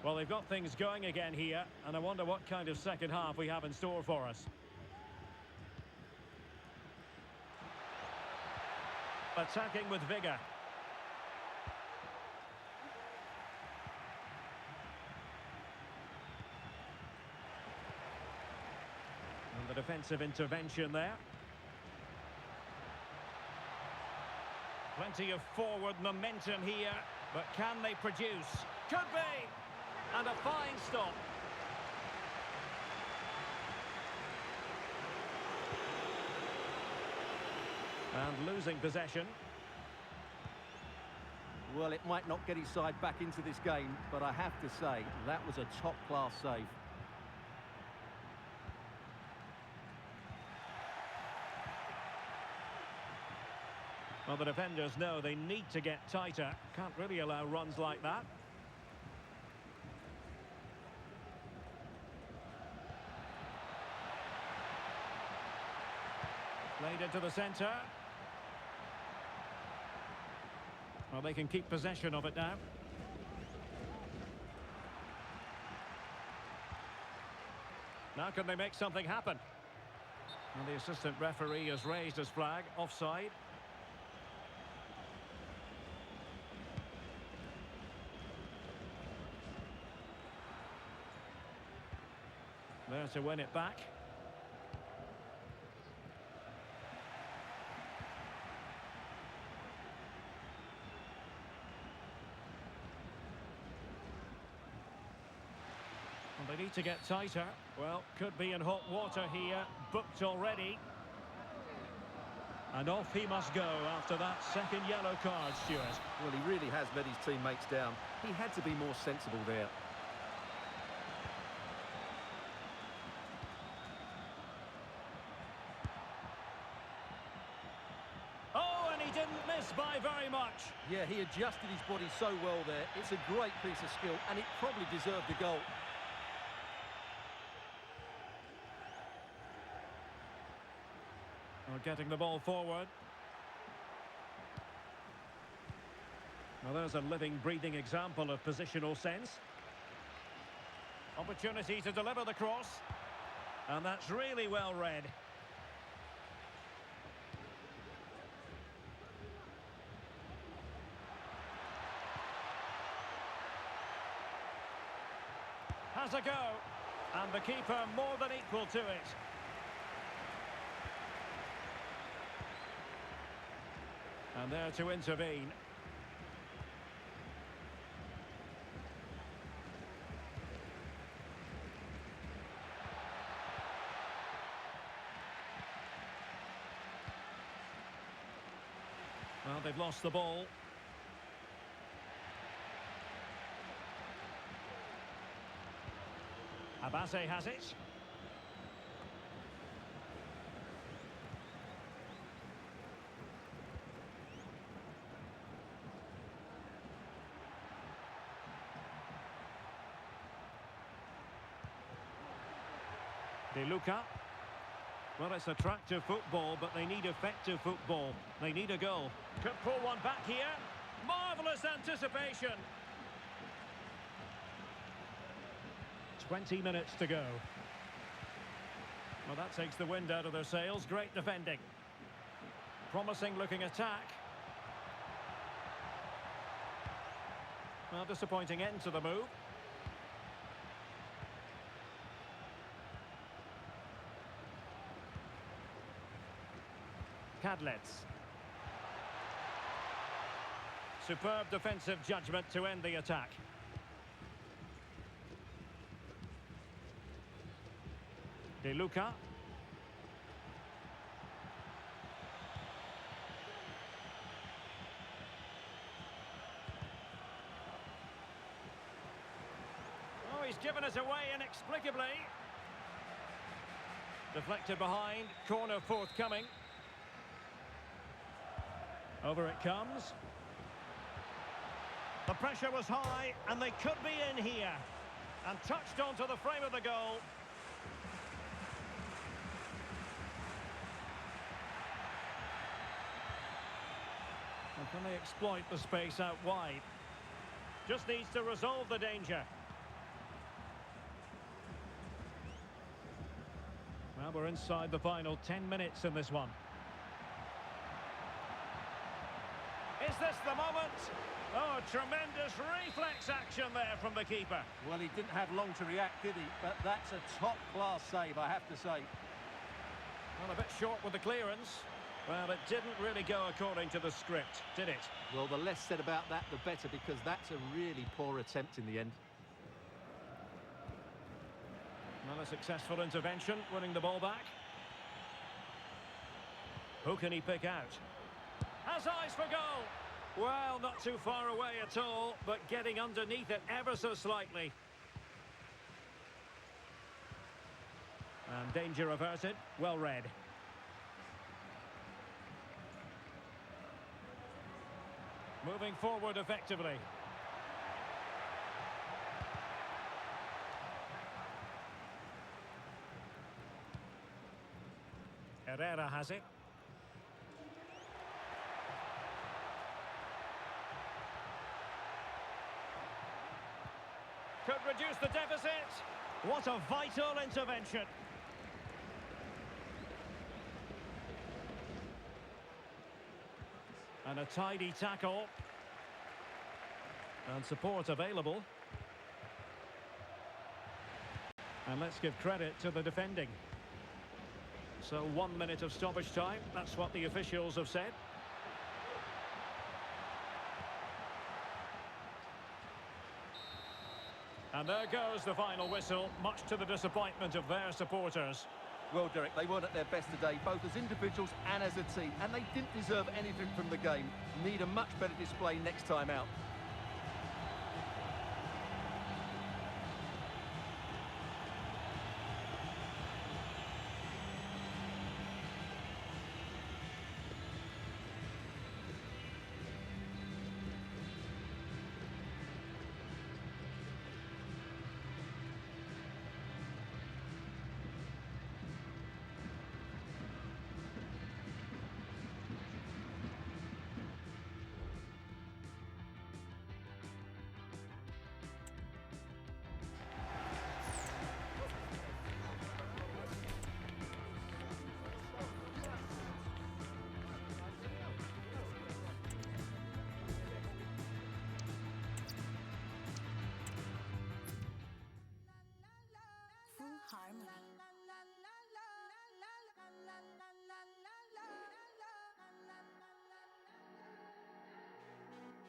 Well, they've got things going again here, and I wonder what kind of second half we have in store for us. Attacking with vigour. And the defensive intervention there. Plenty of forward momentum here. But can they produce? Could be! And a fine stop. And losing possession. Well, it might not get his side back into this game, but I have to say, that was a top-class save. Well, the defenders know they need to get tighter. Can't really allow runs like that. Played into the centre. Well, they can keep possession of it now. Now can they make something happen? And the assistant referee has raised his flag, offside. There to win it back. Well, they need to get tighter. Well, could be in hot water here. Booked already. And off he must go after that second yellow card, Stuart. Well, he really has let his teammates down. He had to be more sensible there. Oh, and he didn't miss by very much. Yeah, he adjusted his body so well there. It's a great piece of skill, and it probably deserved a goal. Well, getting the ball forward. Well, there's a living, breathing example of positional sense. Opportunity to deliver the cross. And that's really well read. Has a go. And the keeper more than equal to it. And there to intervene. Well, they've lost the ball. Abase has it. De Luca. Well, it's attractive football, but they need effective football. They need a goal. Could pull one back here. Marvellous anticipation. 20 minutes to go. Well, that takes the wind out of their sails. Great defending. Promising looking attack. Well, disappointing end to the move. Cadlets. Superb defensive judgment to end the attack. De Luca. Oh, he's given us away inexplicably. Deflected behind, corner forthcoming. Over it comes. The pressure was high, and they could be in here. And touched onto the frame of the goal. And can they exploit the space out wide? Just needs to resolve the danger. Well, we're inside the final 10 minutes in this one. Is this the moment? Oh, tremendous reflex action there from the keeper. Well, he didn't have long to react, did he? But that's a top-class save, I have to say. Well, a bit short with the clearance. Well, it didn't really go according to the script, did it? Well, the less said about that, the better, because that's a really poor attempt in the end. Well, a successful intervention, winning the ball back. Who can he pick out? Has eyes for goal! Well, not too far away at all, but getting underneath it ever so slightly. And danger averted, well read. Moving forward effectively. Herrera has it. Could reduce the deficit. What a vital intervention. And a tidy tackle. And support available. And let's give credit to the defending. So 1 minute of stoppage time. That's what the officials have said. And there goes the final whistle, much to the disappointment of their supporters. Well, Derek, they weren't at their best today, both as individuals and as a team, and they didn't deserve anything from the game. Need a much better display next time out.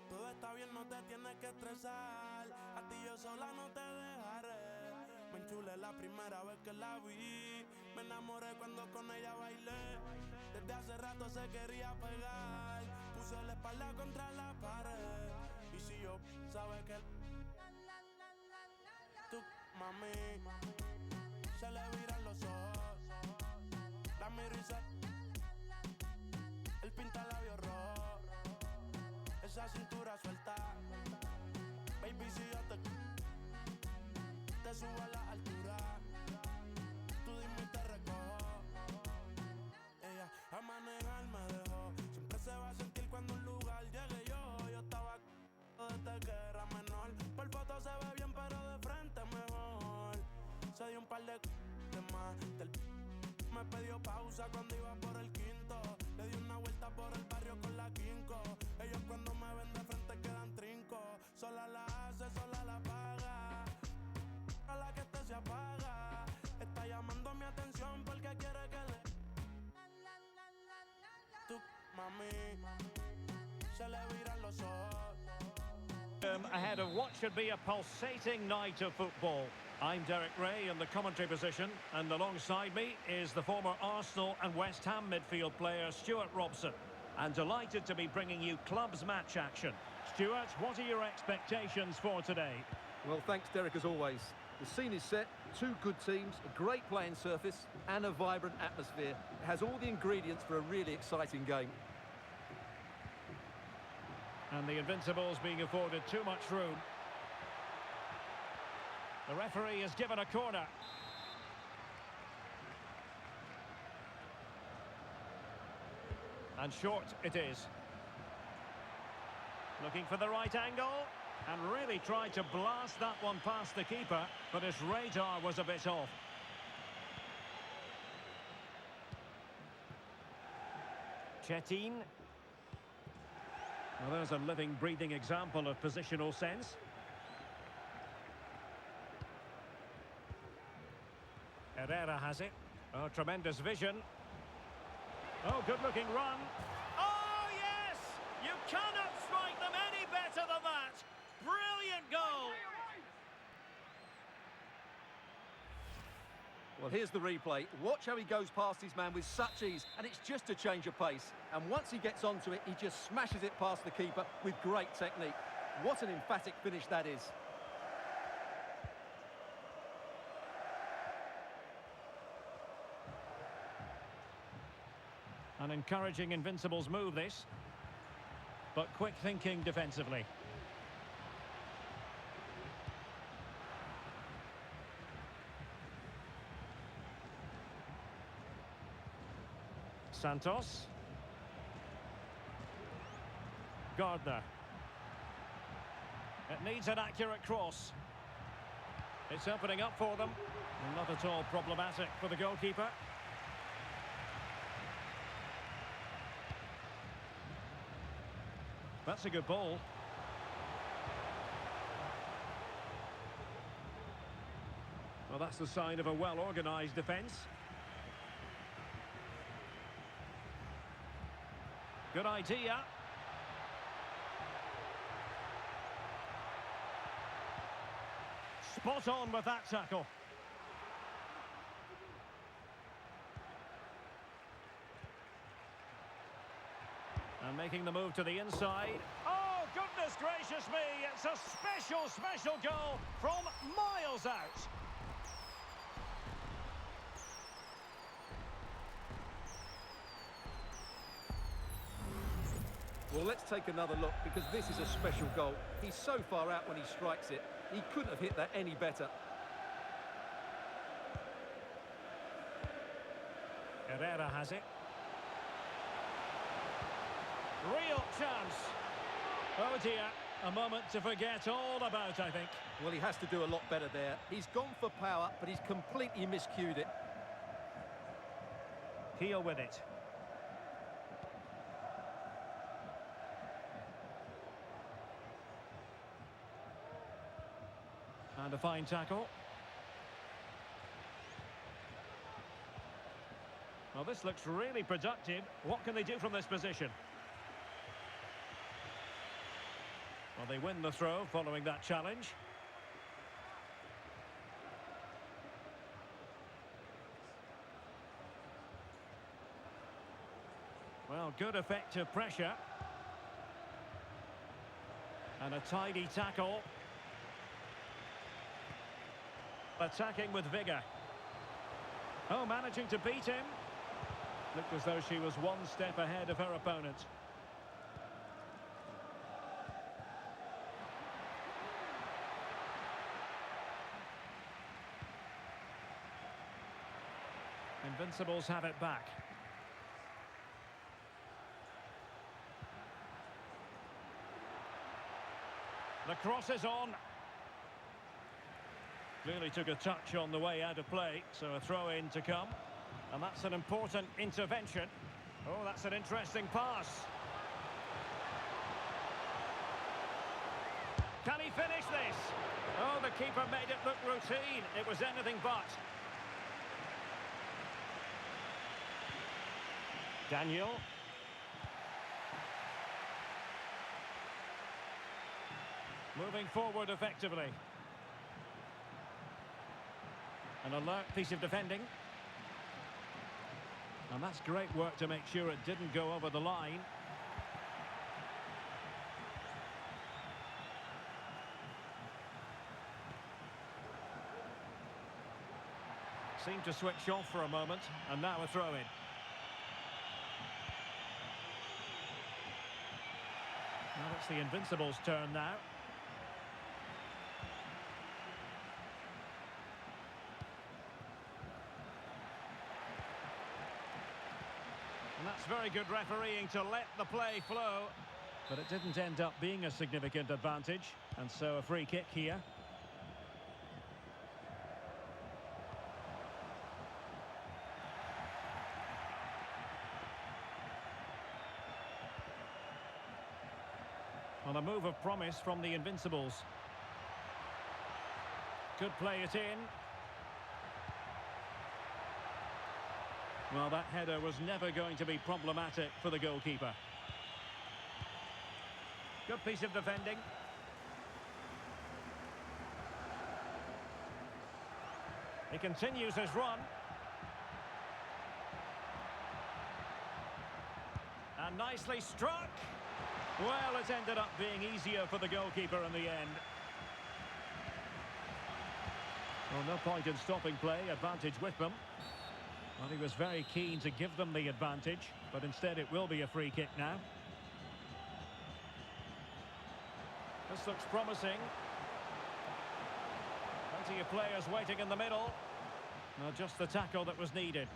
Todo está bien, no te tienes que estresar. A ti yo sola no te dejaré. Me enchulé la primera vez que la vi. Me enamoré cuando con ella bailé. Desde hace rato se quería pegar. Puse la espalda contra la pared. Y si yo sabes que tú, mami, se le viran los ojos. La miro y se él pinta labios rojos. Esa cintura suelta. Baby, si yo te subo a la altura, tú dime y te recojo. Ella a manejar me dejó. Siempre se va a sentir cuando un lugar llegue yo. Yo estaba desde que era menor. Por foto se ve bien, pero de frente mejor. Se dio un par de más del me pidió pausa cuando iba por el quinto. Le di una vuelta por el barrio con la quinco. Ellos cuando me ven de frente quedan trinco. Sola la hace, sola la paga. A la que este se apaga. Está llamando mi atención porque quiere que le tú, mami, se le viran los ojos. Ahead of what should be a pulsating night of football. I'm Derek Ray in the commentary position, and alongside me is the former Arsenal and West Ham midfield player Stuart Robson. And delighted to be bringing you clubs match action. Stuart, what are your expectations for today? Well, thanks, Derek, as always. The scene is set, two good teams, a great playing surface, and a vibrant atmosphere. It has all the ingredients for a really exciting game. And the Invincibles being afforded too much room. The referee has given a corner. And short it is. Looking for the right angle. And really tried to blast that one past the keeper, but his radar was a bit off. Chetin. Well, there's a living, breathing example of positional sense. Herrera has it. Oh, tremendous vision. Oh, good-looking run. Oh, yes! You cannot strike them any better than that. Brilliant goal. Well, here's the replay. Watch how he goes past his man with such ease, and it's just a change of pace. And once he gets onto it, he just smashes it past the keeper with great technique. What an emphatic finish that is. An encouraging Invincibles move, this. But quick thinking defensively. Santos. Gardner. It needs an accurate cross. It's opening up for them. Not at all problematic for the goalkeeper. That's a good ball. Well, that's the sign of a well-organised defence. Good idea. Spot on with that tackle. And making the move to the inside. Oh, goodness gracious me! It's a special goal from miles out. Well, let's take another look, because this is a special goal. He's so far out when he strikes it. He couldn't have hit that any better. Herrera has it. Real chance. Oh dear, a moment to forget all about, I think. Well, he has to do a lot better there. He's gone for power, but he's completely miscued it. Heel with it. And a fine tackle. Well, this looks really productive. What can they do from this position? Well, they win the throw following that challenge. Well, good effective pressure. And a tidy tackle. Attacking with vigour. Oh, managing to beat him. Looked as though she was one step ahead of her opponent. Invincibles have it back. The cross is on. Clearly took a touch on the way out of play, so a throw-in to come. And that's an important intervention. Oh, that's an interesting pass. Can he finish this? Oh, the keeper made it look routine. It was anything but. Daniel. Moving forward effectively. An alert piece of defending. And that's great work to make sure it didn't go over the line. Seemed to switch off for a moment, and now a throw-in. Well, it's the Invincibles' turn now. And that's very good refereeing to let the play flow. But it didn't end up being a significant advantage. And so a free kick here. On a move of promise from the Invincibles. Could play it in. Well, that header was never going to be problematic for the goalkeeper. Good piece of defending. He continues his run. And nicely struck. Well, it ended up being easier for the goalkeeper in the end. Well, no point in stopping play. Advantage with them. Well, he was very keen to give them the advantage, but instead it will be a free kick now. This looks promising. Plenty of players waiting in the middle. Well, just the tackle that was needed.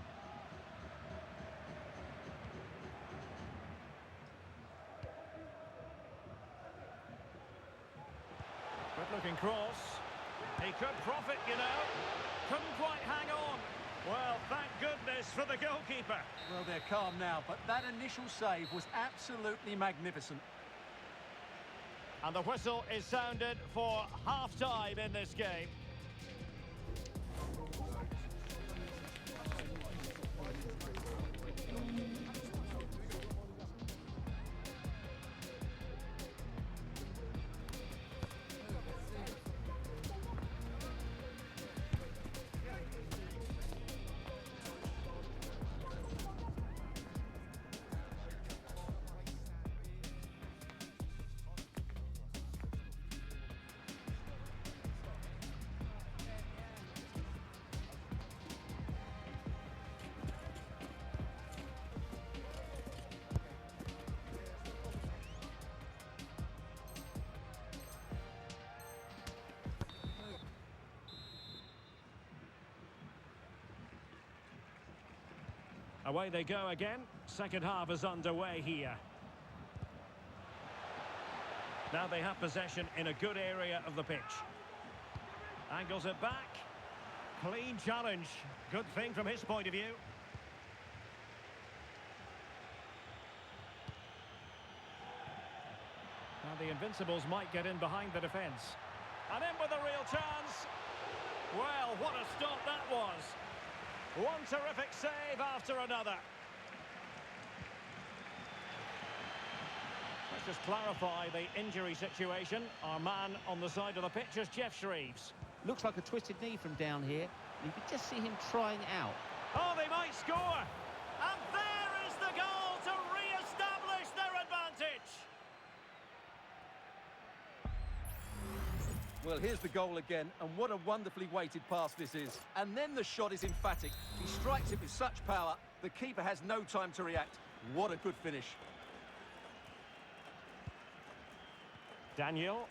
Good-looking cross. He could profit, you know. Couldn't quite hang on. Well, thank goodness for the goalkeeper. Well, they're calm now, but that initial save was absolutely magnificent. And the whistle is sounded for half-time in this game. Away they go again. Second half is underway here. Now they have possession in a good area of the pitch. Angles it back. Clean challenge. Good thing from his point of view. Now the Invincibles might get in behind the defence. And in with a real chance. Well, what a stop that was. One terrific save after another. Let's just clarify the injury situation. Our man on the side of the pitch is Jeff Shreves. Looks like a twisted knee from down here. You could just see him trying out. Oh, they might score. And there is the goal to re-establish their advantage. Well, here's the goal again, and what a wonderfully weighted pass this is. And then the shot is emphatic. He strikes it with such power, the keeper has no time to react. What a good finish. Daniel.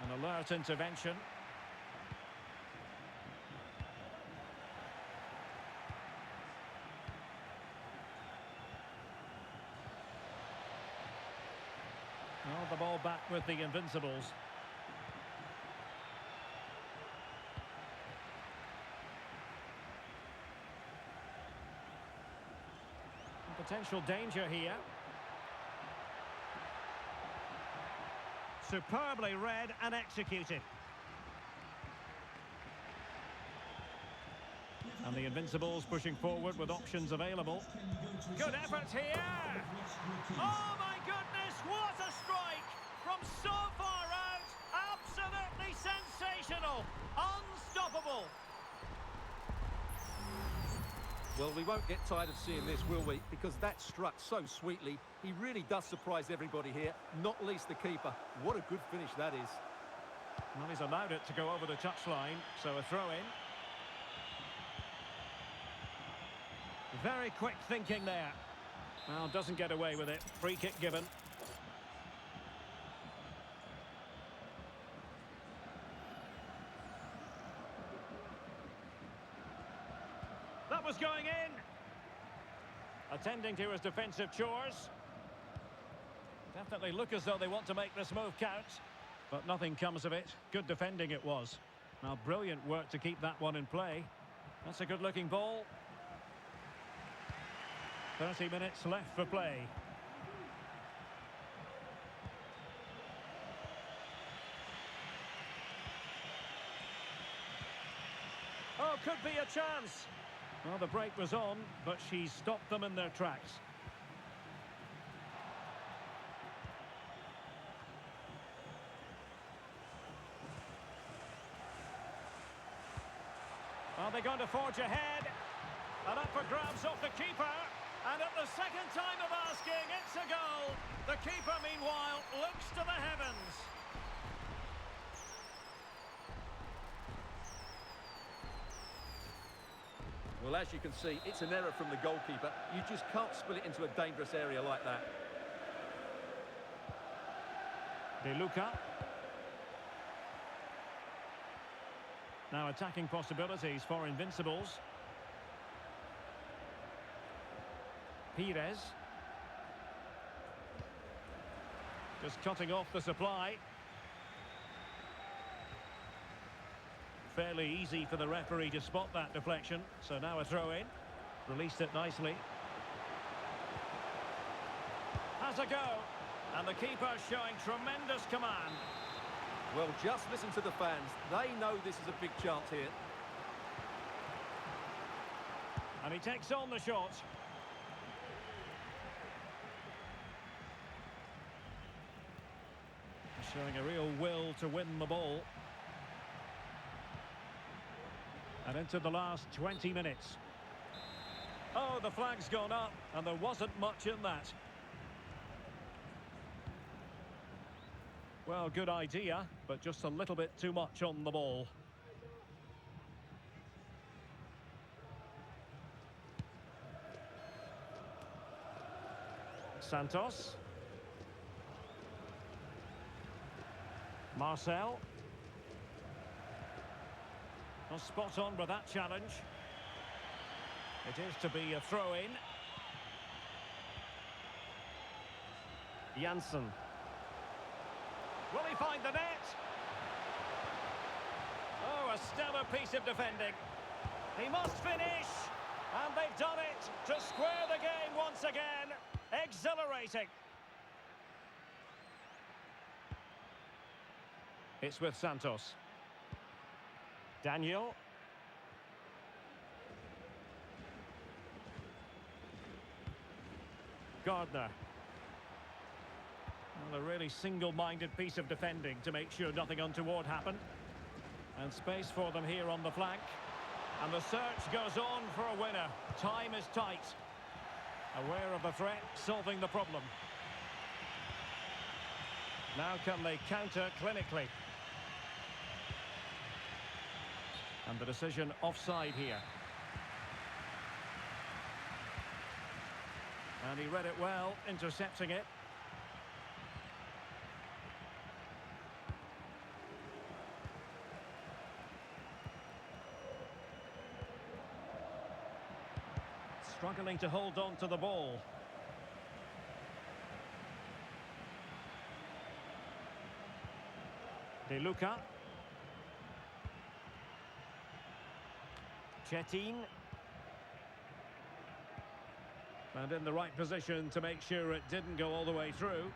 An alert intervention. Well, the ball back with the Invincibles. Potential danger here. Superbly read and executed. And the Invincibles pushing forward with options available. Good effort here. Oh my goodness, what a strike from so far out. Absolutely sensational. Unstoppable. Well, we won't get tired of seeing this, will we? Because that struck so sweetly. He really does surprise everybody here, not least the keeper. What a good finish that is. Well, he's allowed it to go over the touchline, so a throw-in. Very quick thinking there. Well, doesn't get away with it. Free kick given. That was going in. Attending to his defensive chores. Definitely look as though they want to make this move count. But nothing comes of it. Good defending it was. Now, brilliant work to keep that one in play. That's a good-looking ball. 30 minutes left for play. Oh, could be a chance. Well, the break was on, but she stopped them in their tracks. Are they going to forge ahead? And up for grabs off the keeper. And at the second time of asking, it's a goal. The keeper, meanwhile, looks to the heavens. Well, as you can see, it's an error from the goalkeeper. You just can't spill it into a dangerous area like that. De Luca. Now attacking possibilities for Invincibles. Pires. Just cutting off the supply. Fairly easy for the referee to spot that deflection. So now a throw-in. Released it nicely. Has a go. And the keeper showing tremendous command. Well, just listen to the fans. They know this is a big chance here. And he takes on the shot. Showing a real will to win the ball. And into the last 20 minutes. Oh, the flag's gone up, and there wasn't much in that. Well, good idea, but just a little bit too much on the ball. Santos. Marcel. Well, spot on with that challenge. It is to be a throw-in. Janssen. Will he find the net? Oh, a stellar piece of defending. He must finish. And they've done it to square the game once again. Exhilarating. It's with Santos. Daniel. Gardner. Well, a really single-minded piece of defending to make sure nothing untoward happened. And space for them here on the flank. And the search goes on for a winner. Time is tight. Aware of the threat, solving the problem. Now can they counter clinically? And the decision offside here. And he read it well, intercepting it. Struggling to hold on to the ball. De Luca. Chetin. And in the right position to make sure it didn't go all the way through.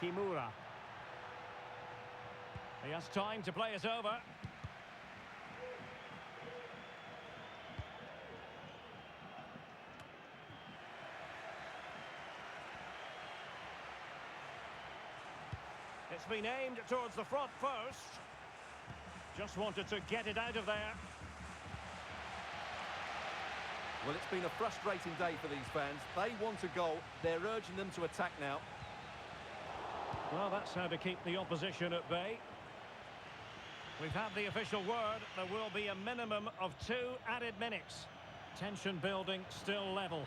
Kimura. He has time to play it over. It's been aimed towards the front post. Just wanted to get it out of there. Well, it's been a frustrating day for these fans. They want a goal. They're urging them to attack now. Well, that's how to keep the opposition at bay. We've had the official word. There will be a minimum of 2 added minutes. Tension building, still level.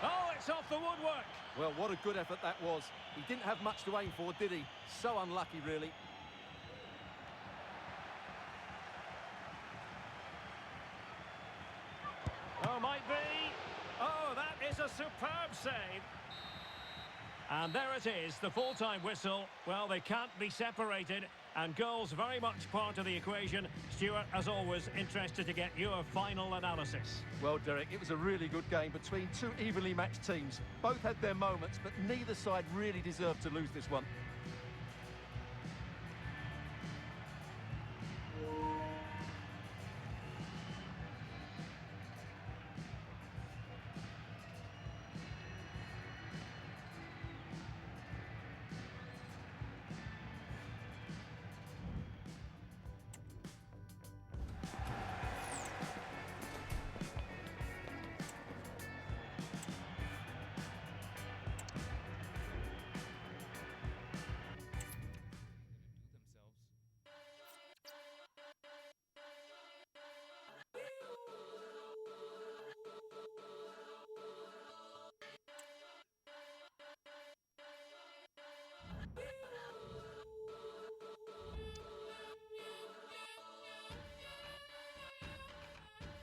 Oh, it's off the woodwork. Well, what a good effort that was. He didn't have much to aim for, did he? So unlucky, really. Oh, might be. Oh, that is a superb save. And there it is, the full-time whistle. Well, they can't be separated, and goals very much part of the equation. Stuart, as always, interested to get your final analysis. Well, Derek, it was a really good game between two evenly matched teams. Both had their moments, but neither side really deserved to lose this one.